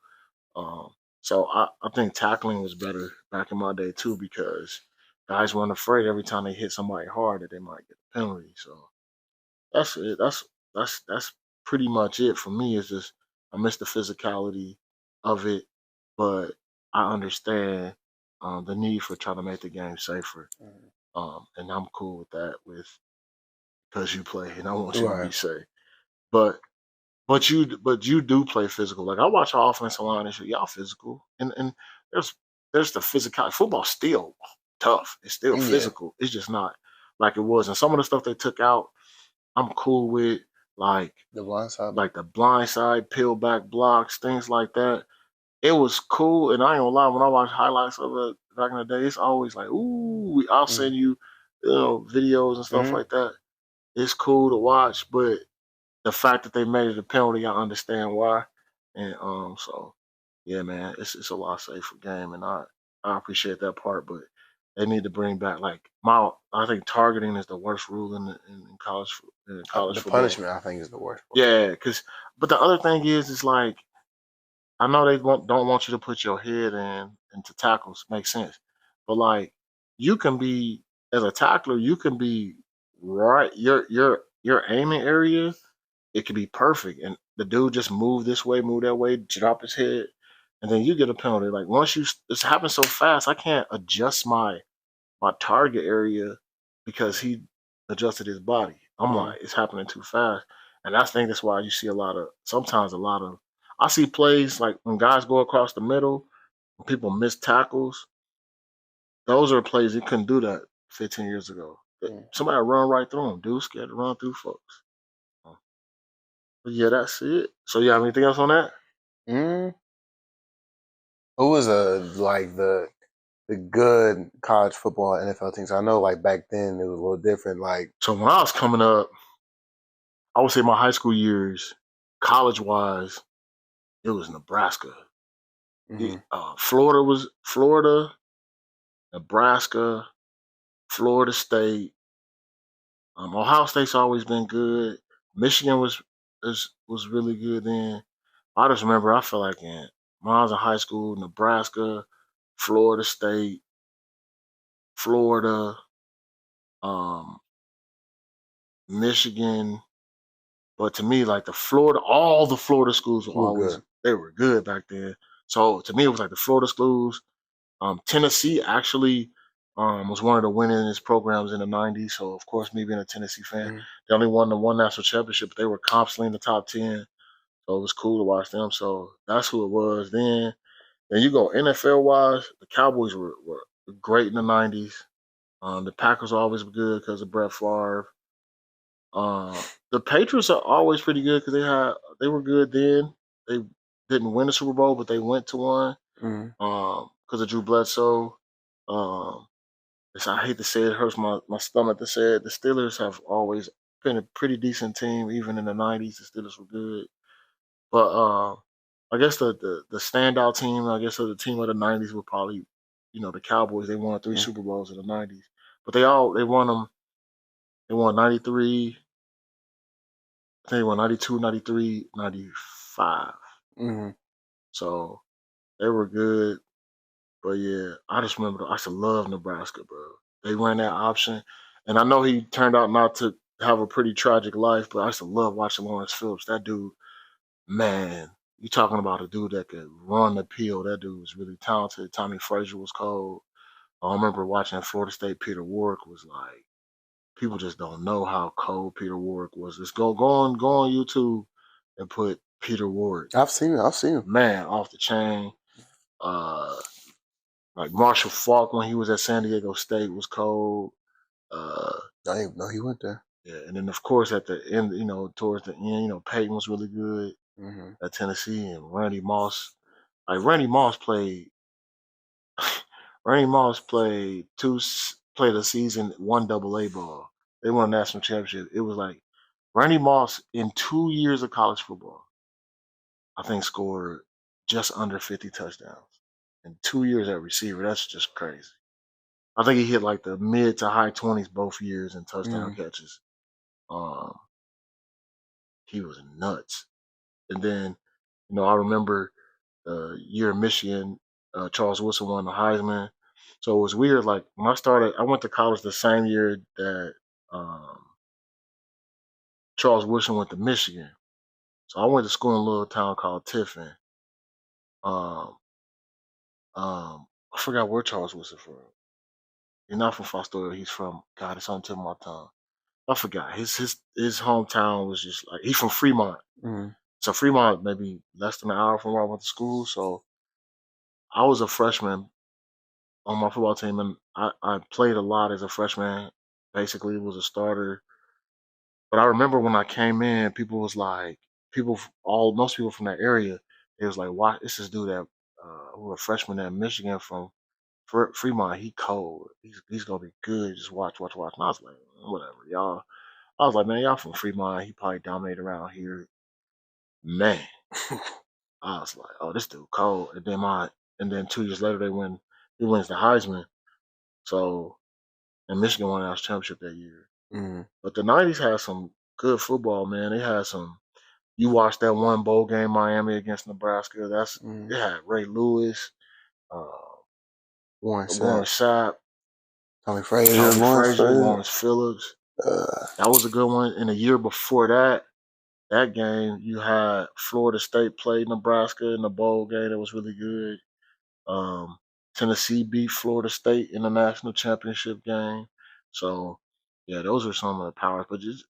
Um, so I think tackling was better back in my day too because guys weren't afraid every time they hit somebody hard that they might get a penalty. So that's it. That's pretty much it for me. Is just I miss the physicality of it, but I understand the need for trying to make the game safer. Mhm. And I'm cool with that with because you play and I want you to be Right. safe. But but you do play physical. Like I watch our offensive line and shit. Y'all physical, and there's there's the physical. Football's still tough. It's still Yeah. physical. It's just not like it was. And some of the stuff they took out, I'm cool with. Like The blind side. like the blind side, peel back blocks, things like that. It was cool, and I ain't gonna lie. When I watch highlights of it back in the day, it's always like, ooh, I'll Mhm. send you, videos and stuff Mhm. like that. It's cool to watch, but the fact that they made it a penalty, I understand why. And so yeah, man, it's a lot safer game, and I appreciate that part. But they need to bring back like my I think targeting is the worst rule in college The football. punishment, I think, is the worst part. Yeah, because but the other thing is like I know they don't want you to put your head into tackles, makes sense, but like you can be as a tackler, you can be right your aiming area it could be perfect. And the dude just move this way, move that way, drop his head, and then you get a penalty. Like once this happens so fast, I can't adjust my target area because he adjusted his body. I'm Mhm. like, it's happening too fast. And I think that's why you see sometimes a lot of I see plays like when guys go across the middle, when people miss tackles, those are plays you couldn't do that 15 years ago. Mhm. Somebody run right through them. Dude's scared to run through folks. But yeah, that's it. So you have anything else on that? Mhm. Who was like the good college football NFL teams? I know like back then it was a little different. Like So when I was coming up, I would say my high school years, college wise, it was Nebraska. Mhm. Florida, Nebraska, Florida State. Ohio State's always been good. Michigan was really good then. I just remember I felt like when I was in high school, Nebraska, Florida State, Florida. um, Michigan. But to me, like all the Florida schools were Who were always good. they were good back then. So to me, it was like the Florida schools. Tennessee actually was one of the winningest programs in the '90s. So of course, me being a Tennessee fan, Mhm. they only won the one national championship, but they were constantly in the top 10. So it was cool to watch them. So that's who it was then. Then you go NFL wise, the Cowboys were great in the '90s. The Packers were always good because of Brett Favre. The Patriots are always pretty good because they were good then. They didn't win the Super Bowl, but they went to one Mhm. because of Drew Bledsoe. Um, I hate to say it, it hurts my stomach to say it. The Steelers have always been a pretty decent team, even in the '90s. The Steelers were good, but I guess the standout team, I guess, of the team of the '90s would probably, the Cowboys. They won 3 Mhm. Super Bowls in the '90s, but they won them. They won '93. I think they won 92, 93, 95. Mhm. So they were good. But yeah, I just remember I used to love Nebraska, bro. They ran that option. And I know he turned out not to have a pretty tragic life, but I used to love watching Lawrence Phillips. That dude, man, you talking about a dude that could run the peel. That dude was really talented. Tommy Frazier was cold. I remember watching Florida State. Peter Warwick was like, people just don't know how cold Peter Warwick was. Just go on YouTube and put Peter Warwick. I've seen it. I've seen him. Man, off the chain. Uh, like Marshall Falk when he was at San Diego State was cold. Uh, I didn't even know he went there. yeah, and then of course at the end, towards the end, Peyton was really good Mhm. at Tennessee, and Randy Moss. Like Randy Moss played. Randy Moss played a season, one AA ball. They won a national championship. It was like Randy Moss in 2 years of college football, I think scored just under 50 touchdowns. In 2 years at receiver, that's just crazy. I think he hit like the mid to high 20s both years in touchdown Mhm. catches. Um, he was nuts. And then, I remember the year in Michigan, Charles Woodson won the Heisman. So it was weird. Like when I went to college the same year that um, Charles Woodson went to Michigan. So I went to school in a little town called Tiffin. Um, I forgot where Charles Woodson from. He's not from Fostoria. He's from God. It's on the tip of my tongue. I forgot. His hometown was just like he's from Fremont. Mhm. So Fremont maybe less than an hour from where I went to school. So I was a freshman on my football team, and I played a lot as a freshman. Basically, was a starter. But I remember when I came in, people was like, most people from that area, it was like, why? This is dude that who a freshman at Michigan from Fremont. He cold. He's gonna be good. Just watch, watch, watch. And I was like, whatever, y'all. I was like, man, y'all from Fremont. He probably dominate around here. Man, I was like, oh, this dude cold. And then 2 years later he wins the Heisman. So and Michigan won the national championship that year. Mhm. But the '90s had some good football, man. They had some. You watched that one bowl game, Miami against Nebraska. Mhm. It had Ray Lewis, uh, Warren Warren Sapp, Sapp, Tommy Frazier, Tommy Lawrence Frazier, Frazier. Lawrence Phillips. Uh, That was a good one. And a year before that game, you had Florida State played Nebraska in the bowl game. That was really good. Um, Tennessee beat Florida State in the national championship game. So, yeah, those are some of the powers. But just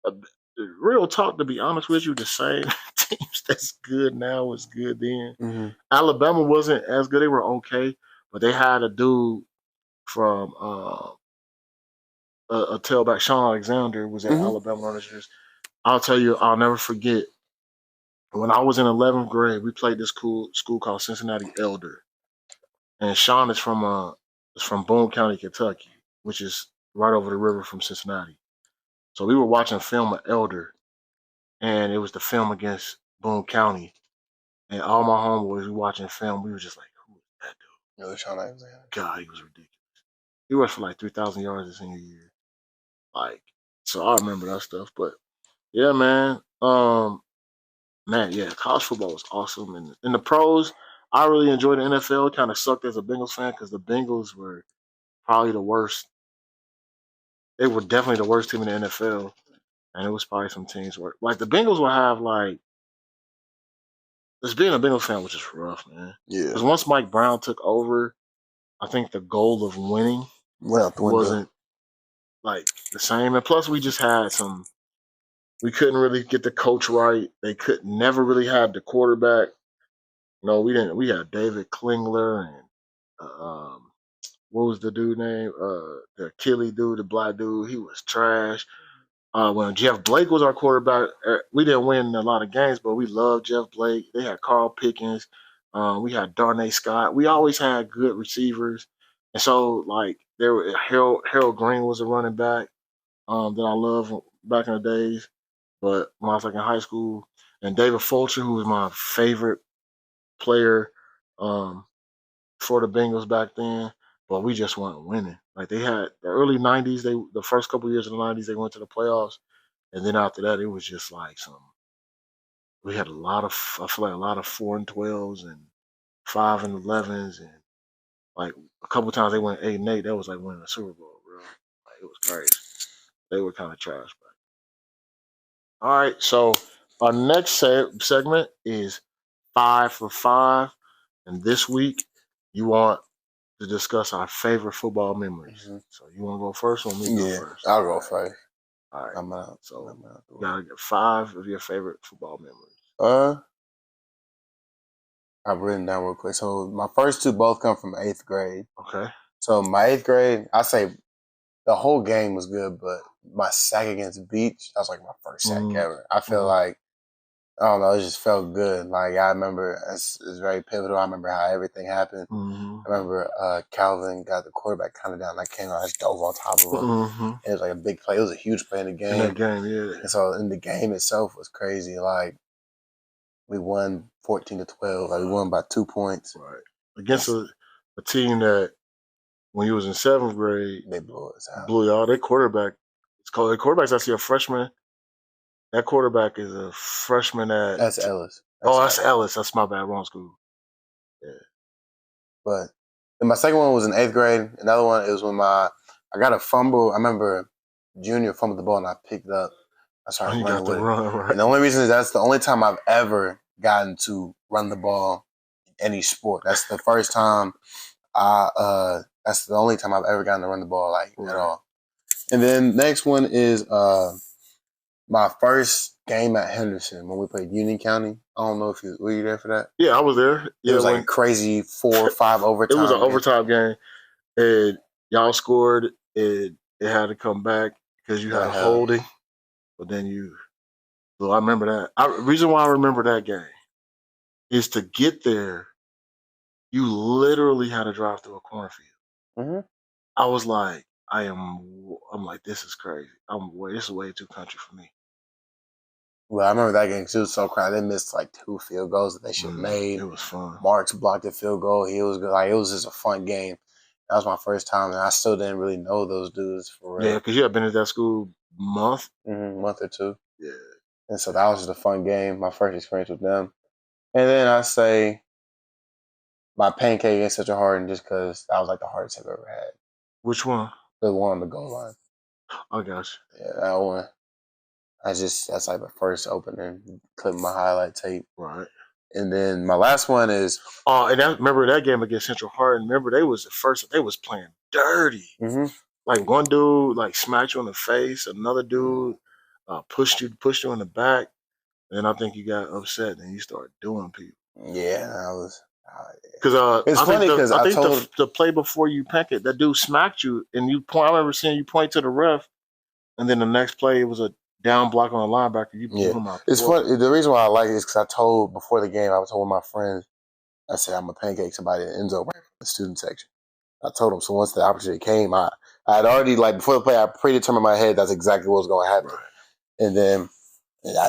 real talk, to be honest with you, the same teams that's good now was good then. mhm. Alabama wasn't as good. They were okay, but they had a dude from a tailback, Sean Alexander, was at Mhm. Alabama on this year. I'll tell you, I'll never forget. When I was in 11th grade, we played this cool school called Cincinnati Elder. And Sean is from Boone County, Kentucky, which is right over the river from Cincinnati. So we were watching film of Elder, and it was the film against Boone County. And all my homeboys we watching film, we were just like, who is that dude? Yeah, Sean Alexander. God, he was ridiculous. He rushed for like 3,000 yards his senior year. Like, so I remember that stuff. But yeah, man, yeah, college football was awesome. And in the pros, I really enjoyed the NFL. It kind of sucked as a Bengals fan because the Bengals were probably the worst they were definitely the worst team in the NFL, and it was probably some teams where like the Bengals will have like just being a Bengals fan was just rough, man. Yeah. Because once Mike Brown took over, I think the goal of winning Went out the window. wasn't like the same. And plus, we just had some. We couldn't really get the coach right. They could never really have the quarterback. No, we didn't. We had David Klingler and what was the dude name? The Achilles dude, the black dude. He was trash. When Jeff Blake was our quarterback, we didn't win a lot of games, but we loved Jeff Blake. They had Carl Pickens. We had Darnay Scott. We always had good receivers, and so like there were Harold Green was a running back that I loved back in the days. But when I was like in high school, and David Fulcher, who was my favorite player for the Bengals back then, but we just weren't winning. Like they had the early '90s, the first couple years of the '90s, they went to the playoffs, and then after that, it was just like some. We had a lot of, I feel like a lot of 4-12s and 5-11s, and like a couple times they went 8-8. That was like winning a Super Bowl, bro. Like it was crazy. They were kind of trash, but. All right, so our next segment is 5 for 5, and this week you want to discuss our favorite football memories. Mm-hmm. So you want to go first, or me go first? I'll go first. All right, I'm out. So you gotta get 5 of your favorite football memories. I've written down real quick. So my first two both come from 8th grade. Okay. So my 8th grade, I say the whole game was good, but my sack against Beach, that was like my first sack ever. I feel like, I don't know, it just felt good. Like I remember it's very pivotal. I remember how everything happened. I remember Calvin got the quarterback kind of down. I came out, I just dove on top of him. It was like a big play. It was a huge play in the game. In that game, yeah. And so in the game itself was crazy. Like we won 14-12. Like we won by 2 points. Right. Against a team that when you was in 7th grade, they blew us out. Blew y'all. Their quarterback. It's called. Their quarterback's actually a freshman. That quarterback is a freshman at. That's Ellis. That's Ellis. That's my bad. Wrong school. Yeah. But and my second one was in 8th grade. Another one, it was when I got a fumble. I remember Junior fumbled the ball and I picked up. I started running with it. Right. And the only reason is that's the only time I've ever gotten to run the ball in any sport. That's the first time that's the only time I've ever gotten to run the ball at all. And then next one is my first game at Henderson when we played Union County. I don't know if were you there for that? Yeah, I was there. It was like a crazy 4 or 5 overtime. It was an overtime game. And y'all scored. It had to come back because you had a holding. But then so I remember that. The reason why I remember that game is to get there, you literally had to drive through a cornfield. Mm-hmm. I was like, I'm like, this is crazy. This is way too country for me. Well, I remember that game because it was so crazy. They missed like 2 field goals that they should have made. It was fun. Marks blocked the field goal. He was good. Like it was just a fun game. That was my first time, and I still didn't really know those dudes for real. Yeah, because you had been at that school month or 2. Yeah, and so that was just a fun game. My first experience with them, and then I say my pancake against Central Hardin just because that was like the hardest I've ever had. Which one? The one on the goal line. I got you. Yeah, that one. That's like my first opening, clipping my highlight tape. Right. And then my last one is remember that game against Central Hardin. Remember they was playing dirty. Mm-hmm. Like one dude like smacked you in the face, another dude pushed you in the back, and I think you got upset and you started doing people. Yeah, I was. Because it's funny because I told the play before you pancake, that dude smacked you and you point. I remember seeing you point to the ref, and then the next play it was a down block on a linebacker. You blew him out. It's funny. The reason why I like it is because I told before the game. I was told my friends. I said I'm gonna pancake somebody in the end zone right from the student section. I told them. So once the opportunity came, I had already before the play. I predetermined in my head that's exactly what was going to happen, and then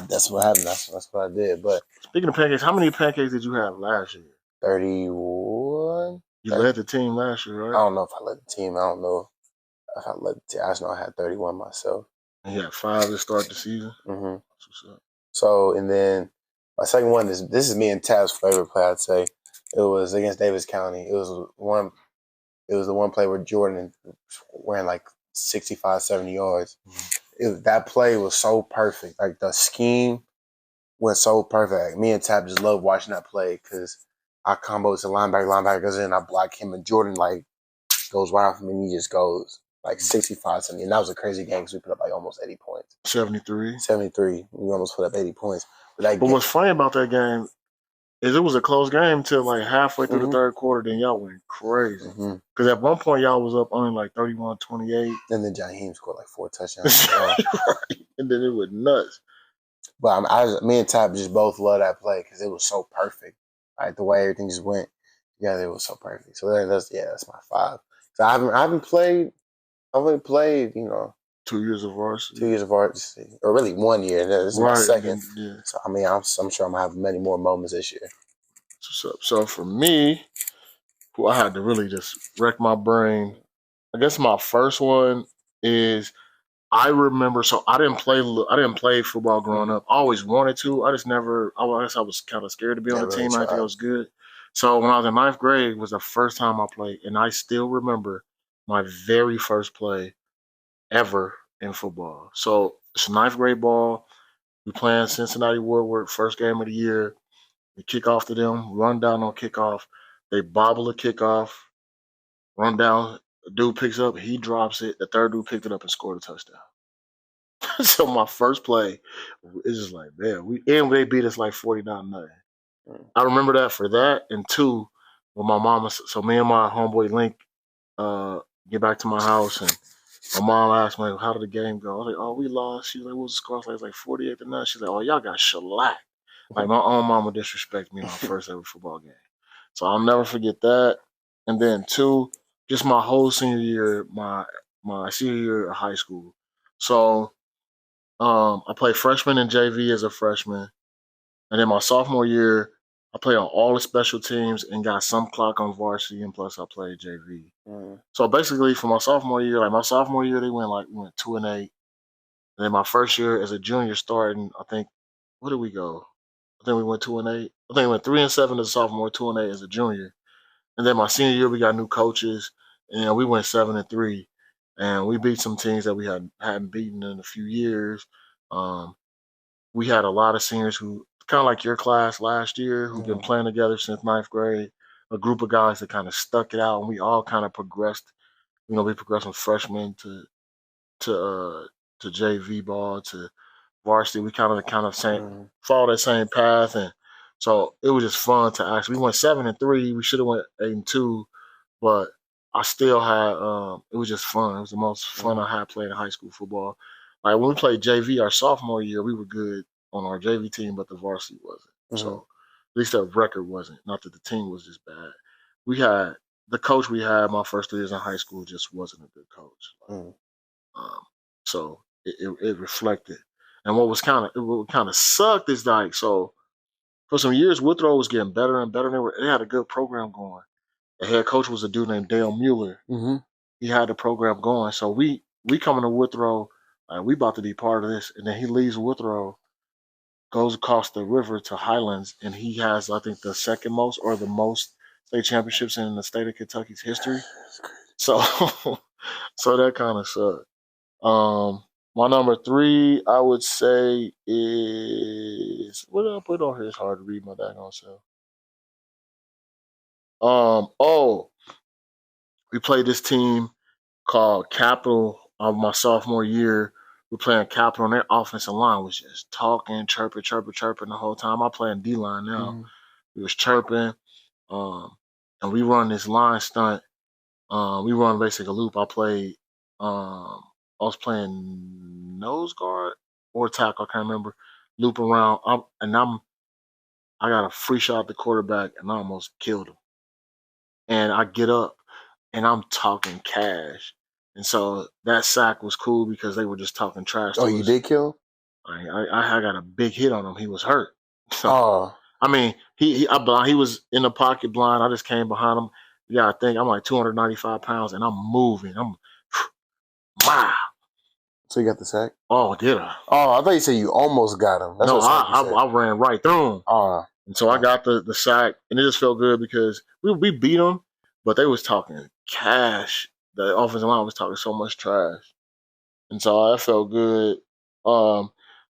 that's what happened. That's what I did. But speaking of pancakes, how many pancakes did you have last year? 31. You led the team last year, right? I don't know if I led the team. I don't know if I led the team. I just know I had 31 myself. And you had 5 to start the season? Mm-hmm. So, and then my second one this is me and Tab's favorite play, I'd say. It was against Davis County. It was the one play where Jordan wearing like 65, 70 yards. That play was so perfect. Like the scheme went so perfect. Me and Tap just love watching that play because I combo to linebacker goes in, I block him, and Jordan like goes right off me, and he just goes like 65, 70. And that was a crazy game because we put up like almost 80 points. 73. 73. We almost put up 80 points. But what's funny about that game is it was a close game till like halfway through the third quarter. Then y'all went crazy because at one point y'all was up only like 31-28. And then Jaheim scored like 4 touchdowns. Right. And then it was nuts. But me and Tap just both love that play because it was so perfect. Like the way everything just went together, it was so perfect. So that's my 5. So I haven't played. I've only played 2 years of varsity. 2 years of varsity, or really 1 year. This is my second. Yeah. So I mean, I'm sure I'm gonna have many more moments this year. So for me, who I had to really just wreck my brain. I guess my first one is I remember. So I didn't play football growing up. I always wanted to. I just never. I guess I was kind of scared to be on the team. I think I was good. So when I was in 9th grade was the first time I played, and I still remember my very first play ever in football. So it's 9th grade ball. We playing Cincinnati Woodward, first game of the year. We kick off to them, run down on kickoff. They bobble the kickoff, run down. The dude picks up, he drops it. The third dude picked it up and scored a touchdown. So my first play is just like, man, they beat us like 49-9. I remember that for that. And 2, when my mama, so me and my homeboy Link get back to my house, and my mom asked me, how did the game go? I was like, oh, we lost. She was like, what was the score? I was like, it was like 48-9. She's like, oh, y'all got shellacked. Like my own mama disrespected me in my first ever football game. So I'll never forget that. And then 2, just my whole senior year, my senior year of high school. So I played freshman and JV as a freshman. And then my sophomore year, I played on all the special teams and got some clock on varsity, and plus I played JV. So basically for my sophomore year, they went 2-8. And then my first year as a junior starting, I think, where did we go? I think we went 2-8. I think we went 3-7 as a sophomore, 2-8 as a junior. And then my senior year, we got new coaches, and we went 7-3, and we beat some teams that we hadn't beaten in a few years. We had a lot of seniors who, kind of like your class last year, who've been playing together since 9th grade. A group of guys that kind of stuck it out, and we all kind of progressed. We progressed from freshman to JV ball to varsity. We kind of follow that same path, and so it was just fun to actually. We went 7-3. We should have went 8-2, but I still had. It was just fun. It was the most fun I had playing high school football. Like when we played JV our sophomore year, we were good on our JV team, but the varsity wasn't. So at least the record wasn't. Not that the team was just bad. We had the coach we had my first 3 years in high school just wasn't a good coach. So it reflected. And what kind of sucked is like, so for some years Withrow was getting better and better. They had a good program going. The head coach was a dude named Dale Mueller. He had the program going. So we coming to Withrow, we about to be part of this. And then he leaves Withrow, goes across the river to Highlands, and he has, I think, the second most or the most state championships in the state of Kentucky's history. So so that kind of sucked. My number 3, I would say, is what did I put on here? It's hard to read my daggone self. We played this team called Capital my sophomore year. We playing Capital, and their offensive line was just talking, chirping the whole time. I play in D-line now. We was chirping, and we run this line stunt. We run basically a loop. I was playing nose guard or tackle, I can't remember. Loop around, I got a free shot at the quarterback, and I almost killed him. And I get up, and I'm talking cash. And so that sack was cool because they were just talking trash. Oh, you did kill him? I got a big hit on him. He was hurt. So, I mean, he was in the pocket blind. I just came behind him. Yeah, I think I'm like 295 pounds, and I'm moving. Wow. So you got the sack? Oh, did I? Oh, I thought you said you almost got him. No, I ran right through him. And so I got the sack, and it just felt good because we beat them, but they was talking cash the offensive line was talking so much trash, and so that felt good.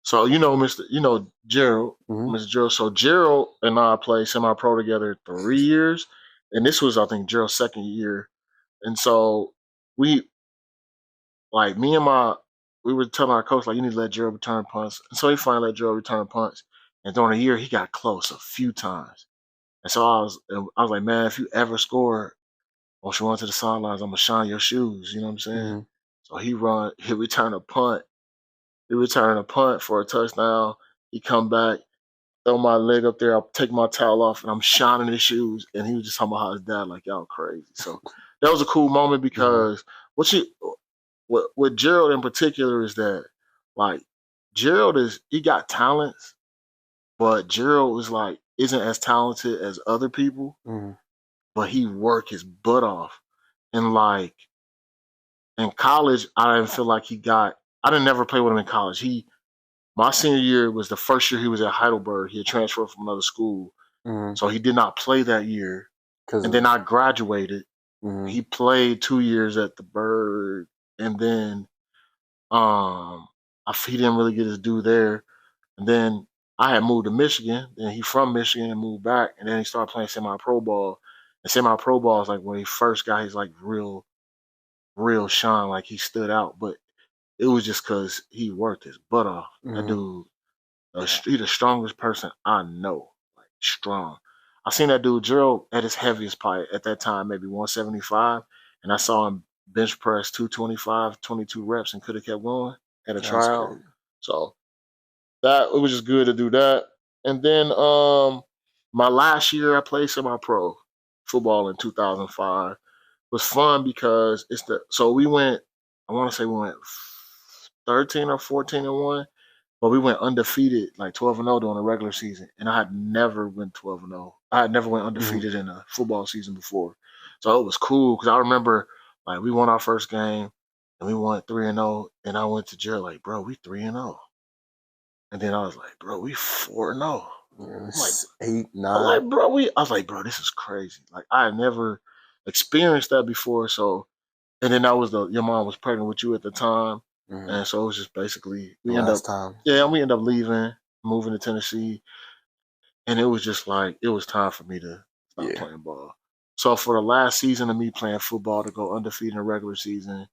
So Gerald, Mhm. Mr. Gerald. So Gerald and I played semi-pro together 3 years, and this was I think Gerald's second year, and so we like me and my we were telling our coach like you need to let Gerald return punts, and so he finally let Gerald return punts, and during the year he got close a few times, and so I was like, man, if you ever score, once you run to the sidelines, I'm gonna shine your shoes. You know what I'm saying? Mhm. So he returned a punt. He returned a punt for a touchdown. He come back, throw my leg up there, I'll take my towel off, and I'm shining his shoes. And he was just talking about how his dad like y'all crazy. So that was a cool moment Mhm. because what Gerald in particular is that like Gerald he got talents, but Gerald is like isn't as talented as other people, Mhm. but he worked his butt off. And like in college, I didn't feel like I didn't never play with him in college. My senior year was the first year he was at Heidelberg. He had transferred from another school. Mhm. So he did not play that year. Because And then I graduated. Mhm. He played 2 years at the Bird. And then he didn't really get his due there. And then I had moved to Michigan. Then he from Michigan and moved back. And then he started playing semi-pro ball. And semi-pro ball is like when he first got his like real shine. Like he stood out. But it was just because he worked his butt off. That Mhm. dude, he the strongest person I know. Like strong. I seen that dude Gerald at his heaviest probably at that time, maybe 175, and I saw him bench press 225, 22 reps, and could have kept going at a That's tryout. crazy. So that it was just good to do that. And then my last year I played semi-pro football in 2005 was fun because we went. I want to say we went 13 or 14-1, but we went undefeated, like 12-0 during the regular season, and I had never went 12-0. I had never went Mhm. undefeated in a football season before, so it was cool because I remember like we won our first game and we won 3-0, and I went to Jared like, bro, we 3-0, and then I was like, bro, we 4-0. I'm like, 8, I'm 9. like, I was like, bro, this is crazy. Like I had never experienced that before, so. And then that was your mom was pregnant with you at the time, Mhm. and so it was just basically The last time. we end up leaving, moving to Tennessee, and it was just like it was time for me to stop Yeah. playing ball. So for the last season of me playing football to go undefeated in the regular season,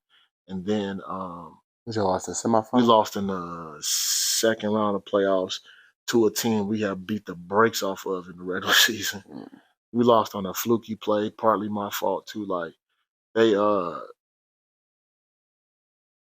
and then You lost the we semifinal. lost in the second round of playoffs to a team we had beat the brakes off of in the regular season. Mhm. We lost on a fluky play, partly my fault too. Like they uh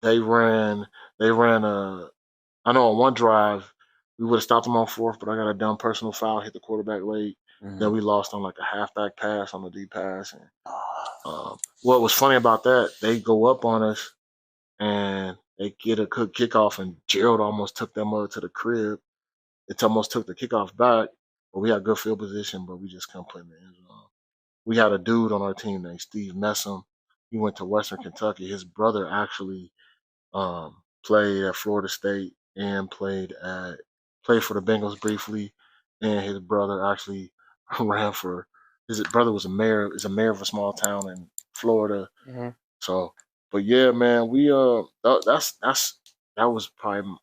they ran I know on one drive we would have stopped them on fourth, but I got a dumb personal foul, hit the quarterback late. Then Mhm. we lost on like a halfback pass on the deep pass. And Ah. what was funny about that, they go up on us and they get a good kickoff, and Gerald almost took them up to the crib. It almost took the kickoff back, but we had good field position, but we just couldn't play in the end zone. We had a dude on our team named Steve Messam. He went to Western Kentucky. His brother actually played at Florida State and played for the Bengals briefly, and his brother actually ran for his brother was a mayor of a small town in Florida. Mhm. So, but yeah, man, we that was probably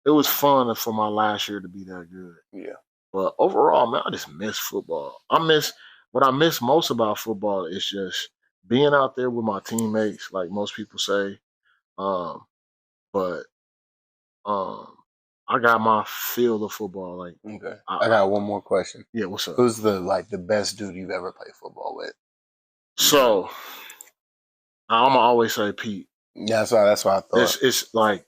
it was fun for my last year to be that good. Yeah. But overall, man, I just miss football. What I miss most about football is just being out there with my teammates, like most people say. Um, but um, I got my field of football. Like, Okay. I I got one more question. yeah, what's up? Who's the best dude you've ever played football with? So I'm gonna always say Pete. Yeah, that's what I thought. It's like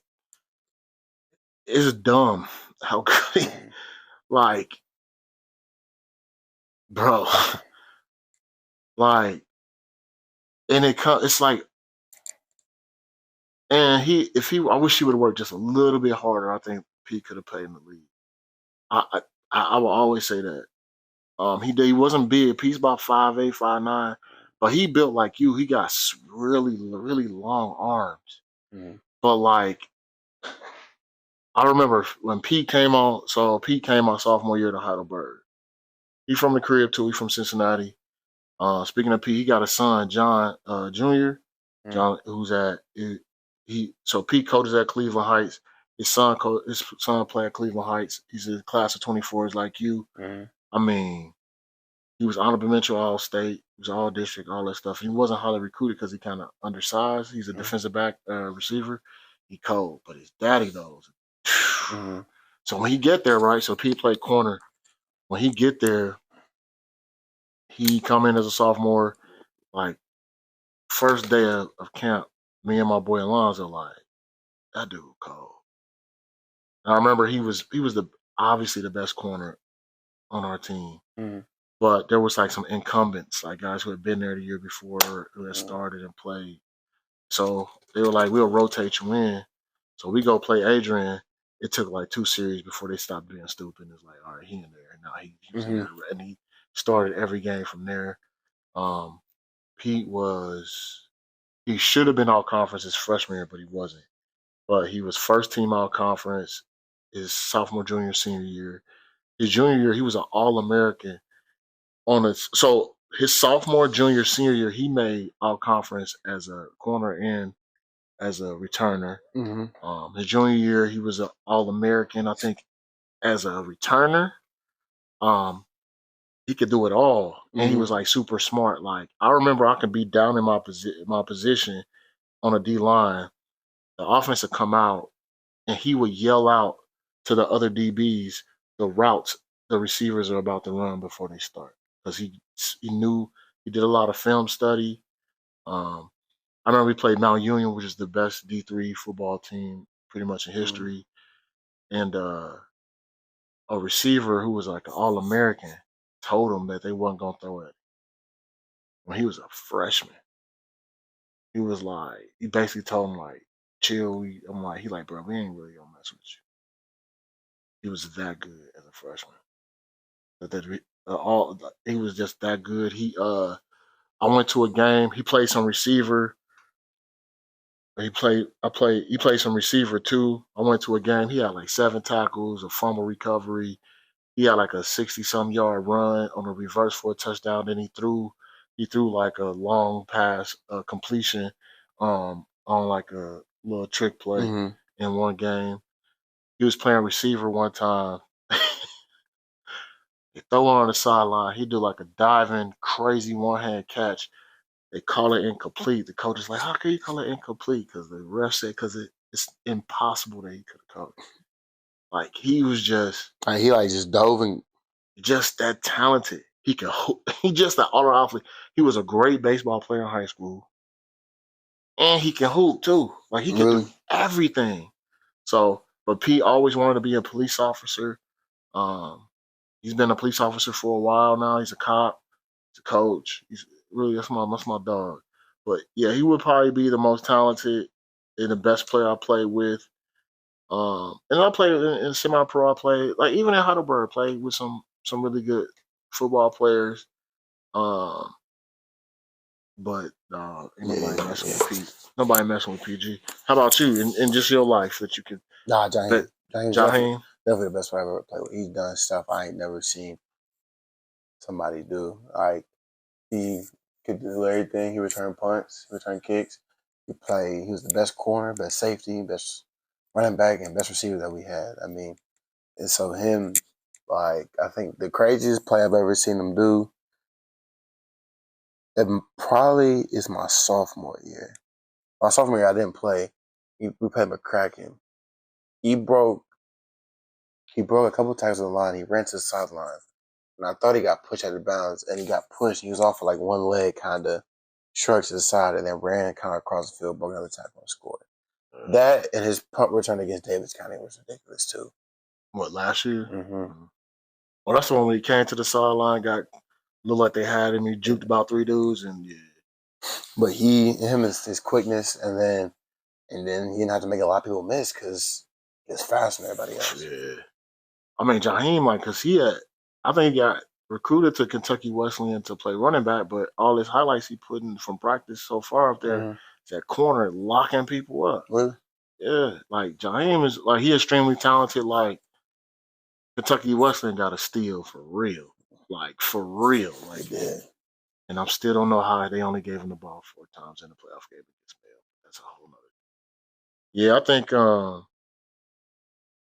it's dumb how good, Mhm. like, bro, like, and it's like, and I wish he would have worked just a little bit harder. I think Pete could have played in the league. I will always say that. He wasn't big. He's about 5'8", 5'9", but he built like you. He got really really long arms. Mhm. But like I remember when Pete came on. So Pete came on sophomore year to Heidelberg. He from the crib too. He from Cincinnati. Speaking of Pete, he got a son, John Jr. John, who's at so Pete coaches at Cleveland Heights. His son play at Cleveland Heights. He's a class of 24s like you. Mhm. I mean, he was honorable mention all state. He was all district, all that stuff. He wasn't highly recruited because he kind of undersized. He's a defensive back receiver. He cold, but his daddy knows. Mhm. So when he get there, right? So Pete played corner. When he get there, he come in as a sophomore. Like first day of camp, me and my boy Alonzo like that dude cold. And I remember he was obviously the best corner on our team. Mhm. But there was like some incumbents, like guys who had been there the year before, who had started and played. So they were like, we'll rotate you in. So we go play Adrian. It took like 2 series before they stopped being stupid. It's like, all right, he in there. Now he was in there. And he started every game from there. Pete he should have been all conference his freshman year, but he wasn't. But he was first team all conference his sophomore, junior, senior year. His junior year, he was an All American so his sophomore, junior, senior year, he made all conference as a corner and as a returner. His junior year, he was an All American, I think, as a returner. He could do it all, and he was like super smart. Like I remember, I could be down in my position on a D line. The offense would come out, and he would yell out to the other DBs the routes the receivers are about to run before they start, because he knew. He did a lot of film study. I remember we played Mount Union, which is the best D3 football team pretty much in history, and a receiver who was like an All American told him that they wasn't gonna throw it when he was a freshman. He was like, he basically told him like, chill. I'm like, he like, bro, we ain't really gonna mess with you. He was that good as a freshman. He was just that good. I went to a game. He played some receiver. He played some receiver too. I went to a game. He had like 7 tackles, a fumble recovery. He had like a 60-some yard run on a reverse for a touchdown. Then he threw like a long pass completion on like a little trick play in one game. He was playing receiver one time. They throw on the sideline. He do like a diving, crazy one-hand catch. They call it incomplete. The coach is like, how can you call it incomplete? Because the ref said it's impossible that he could have caught it. Like he was just he like just dove and just that talented. He could he just an all athlete. He was a great baseball player in high school. And he can hoop too. Like he can do everything. So, but Pete always wanted to be a police officer. He's been a police officer for a while now. He's a cop. He's a coach. He's really that's my dog. But yeah, he would probably be the most talented and the best player I played with. And I played in semi-pro. I played like even in Heidelberg. I played with some really good football players. But ain't nobody messing with Pete. Nobody messing with PG. How about you in just your life that you could? Nah, Jaheim. Jaheim. Definitely the best player I've ever played with. He's done stuff I ain't never seen somebody do. Like he could do everything. He returned punts, he returned kicks. He was the best corner, best safety, best running back, and best receiver that we had. I mean, and so him, like I think the craziest play I've ever seen him do, it probably is my sophomore year. My sophomore year I didn't play. We played McCracken. He broke a couple times on the line. He ran to the sideline. And I thought he got pushed out of bounds, and he got pushed. He was off of like one leg, kind of shrugged to the side, and then ran kind of across the field, broke another tackle, and scored. That and his punt return against Davis County was ridiculous too. What, last year? Well, that's the one when he came to the sideline, looked like they had him. He juked about 3 dudes, and yeah. But his quickness, and then he didn't have to make a lot of people miss because he was faster than everybody else. Yeah. I mean, Jaheim, like, because I think he got recruited to Kentucky Wesleyan to play running back, but all his highlights he put in from practice so far up there, that corner locking people up. Really? Yeah. Like, Jaheim is, like, he extremely talented. Like, Kentucky Wesleyan got a steal for real. Like, for real. Like, yeah. and I still don't know how they only gave him the ball 4 times in the playoff game against Bell. That's a whole nother. Yeah, I think.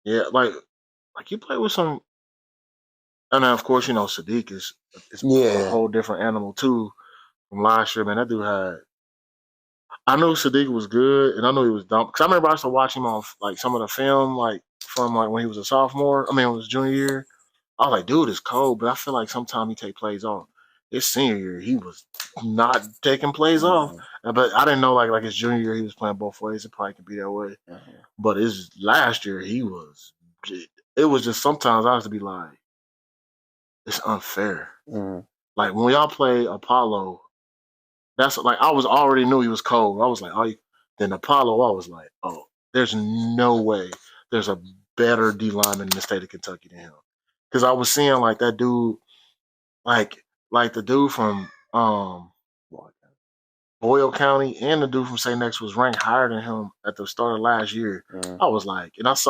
Yeah, like you play with some, and then of course Sadiq is a Yeah. whole different animal too from last year. Man, that dude had. I knew Sadiq was good, and I knew he was dumb because I remember I used to watch him on like some of the film, like from like when he was a sophomore. I mean, it was junior year. I was like, dude is cold, but I feel like sometimes he take plays off. His senior year, he was not taking plays off. But I didn't know like his junior year, he was playing both ways. It probably could be that way. But his last year, he was. It was just sometimes I used to be like, it's unfair. Like when y'all play Apollo, that's like I was already knew he was cold. I was like, oh, then Apollo, I was like, oh, there's no way there's a better D lineman in the state of Kentucky than him. Because I was seeing like that dude, like the dude from Boyle County and the dude from St. X was ranked higher than him at the start of last year. I was like, and I was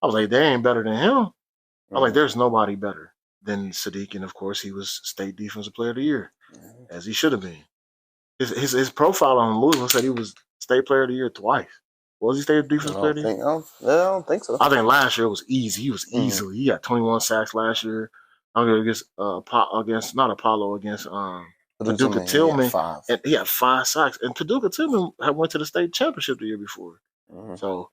like, they ain't better than him. I was like, there's nobody better than Sadiq, and of course he was state defensive player of the year, as he should have been. His profile on Louisville said he was state player of the year twice. Was he state defensive player of the year? I don't think so. I think last year was easy. He was easily. He got 21 sacks last year. I'm going against not Apollo against Paducah Tillman. And he had 5 sacks. And Paducah Tillman had went to the state championship the year before. So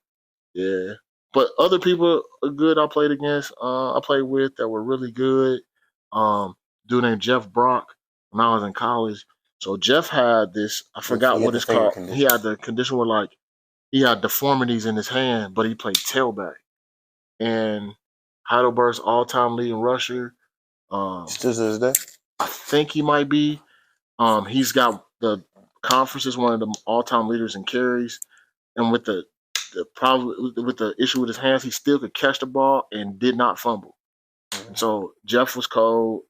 yeah. But other people are good I played against, I played with that were really good. Dude named Jeff Brock when I was in college. So Jeff had this, I forgot what it's called. He had the condition where like he had deformities in his hand, but he played tailback. And Heidelberg's all-time leading rusher. Still to this day? I think he might be. He's got the conference is one of the all-time leaders in carries, and with the problem with the issue with his hands, he still could catch the ball and did not fumble. So Jeff was cold.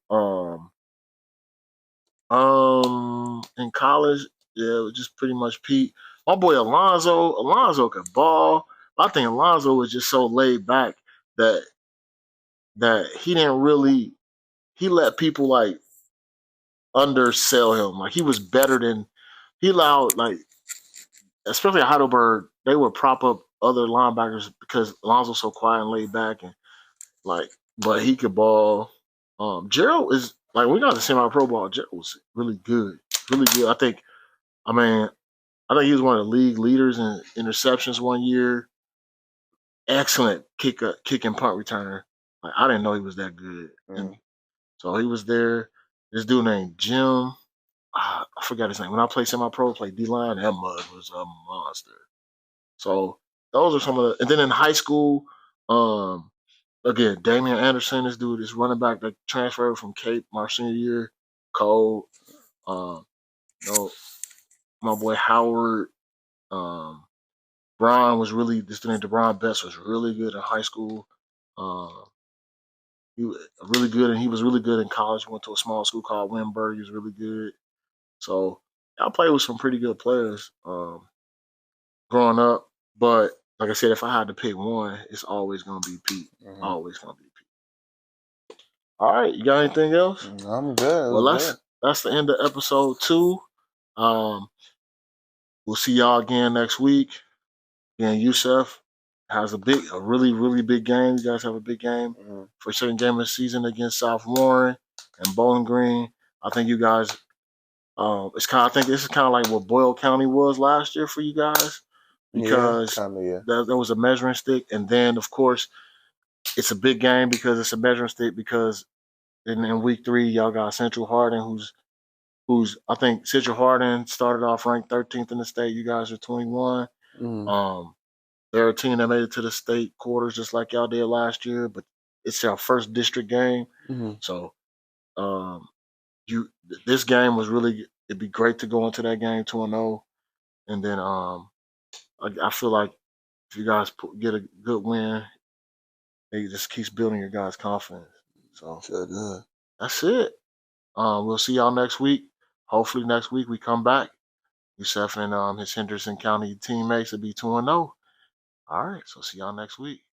In college, yeah, it was just pretty much Pete. My boy Alonzo could ball. I think Alonzo was just so laid back that he didn't really he let people like undersell him. Like he was better than he allowed like especially at Heidelberg, they would prop up other linebackers because Alonzo's so quiet and laid back and like but he could ball. Gerald is like we got to semi pro ball. Gerald was really good. Really good. I think he was one of the league leaders in interceptions one year. Excellent kick and punt returner. Like I didn't know he was that good. And so he was there. This dude named Jim. I forgot his name. When I played semi-pro, played D-line, that mug was a monster. So those are some of the. And then in high school, again, Damian Anderson, this dude, this running back that transferred from Cape my senior year, cold. My boy Howard, Brian was really this dude named DeBron Betts was really good in high school. He was really good, and he was really good in college. He went to a small school called Wimberg. He was really good. So I played with some pretty good players growing up. But like I said, if I had to pick one, it's always gonna be Pete. Always gonna be Pete. All right, you got anything else? I'm good. Well, that's the end of episode 2. We'll see y'all again next week. Again, Yusef has a really, really big game. You guys have a big game for a second game of the season against South Warren and Bowling Green. I think you guys. I think this is kind of like what Boyle County was last year for you guys because there was a measuring stick, and then of course it's a big game because it's a measuring stick because in week 3 y'all got Central Hardin, who's I think Central Hardin started off ranked 13th in the state. You guys are 21. They're a team that made it to the state quarters just like y'all did last year, but it's our first district game, so. This game was really. It'd be great to go into that game 2-0, and then I feel like if you guys get a good win, it just keeps building your guys' confidence. So that's it. We'll see y'all next week. Hopefully next week we come back. Yusef and his Henderson County teammates will be 2-0. All right, so see y'all next week.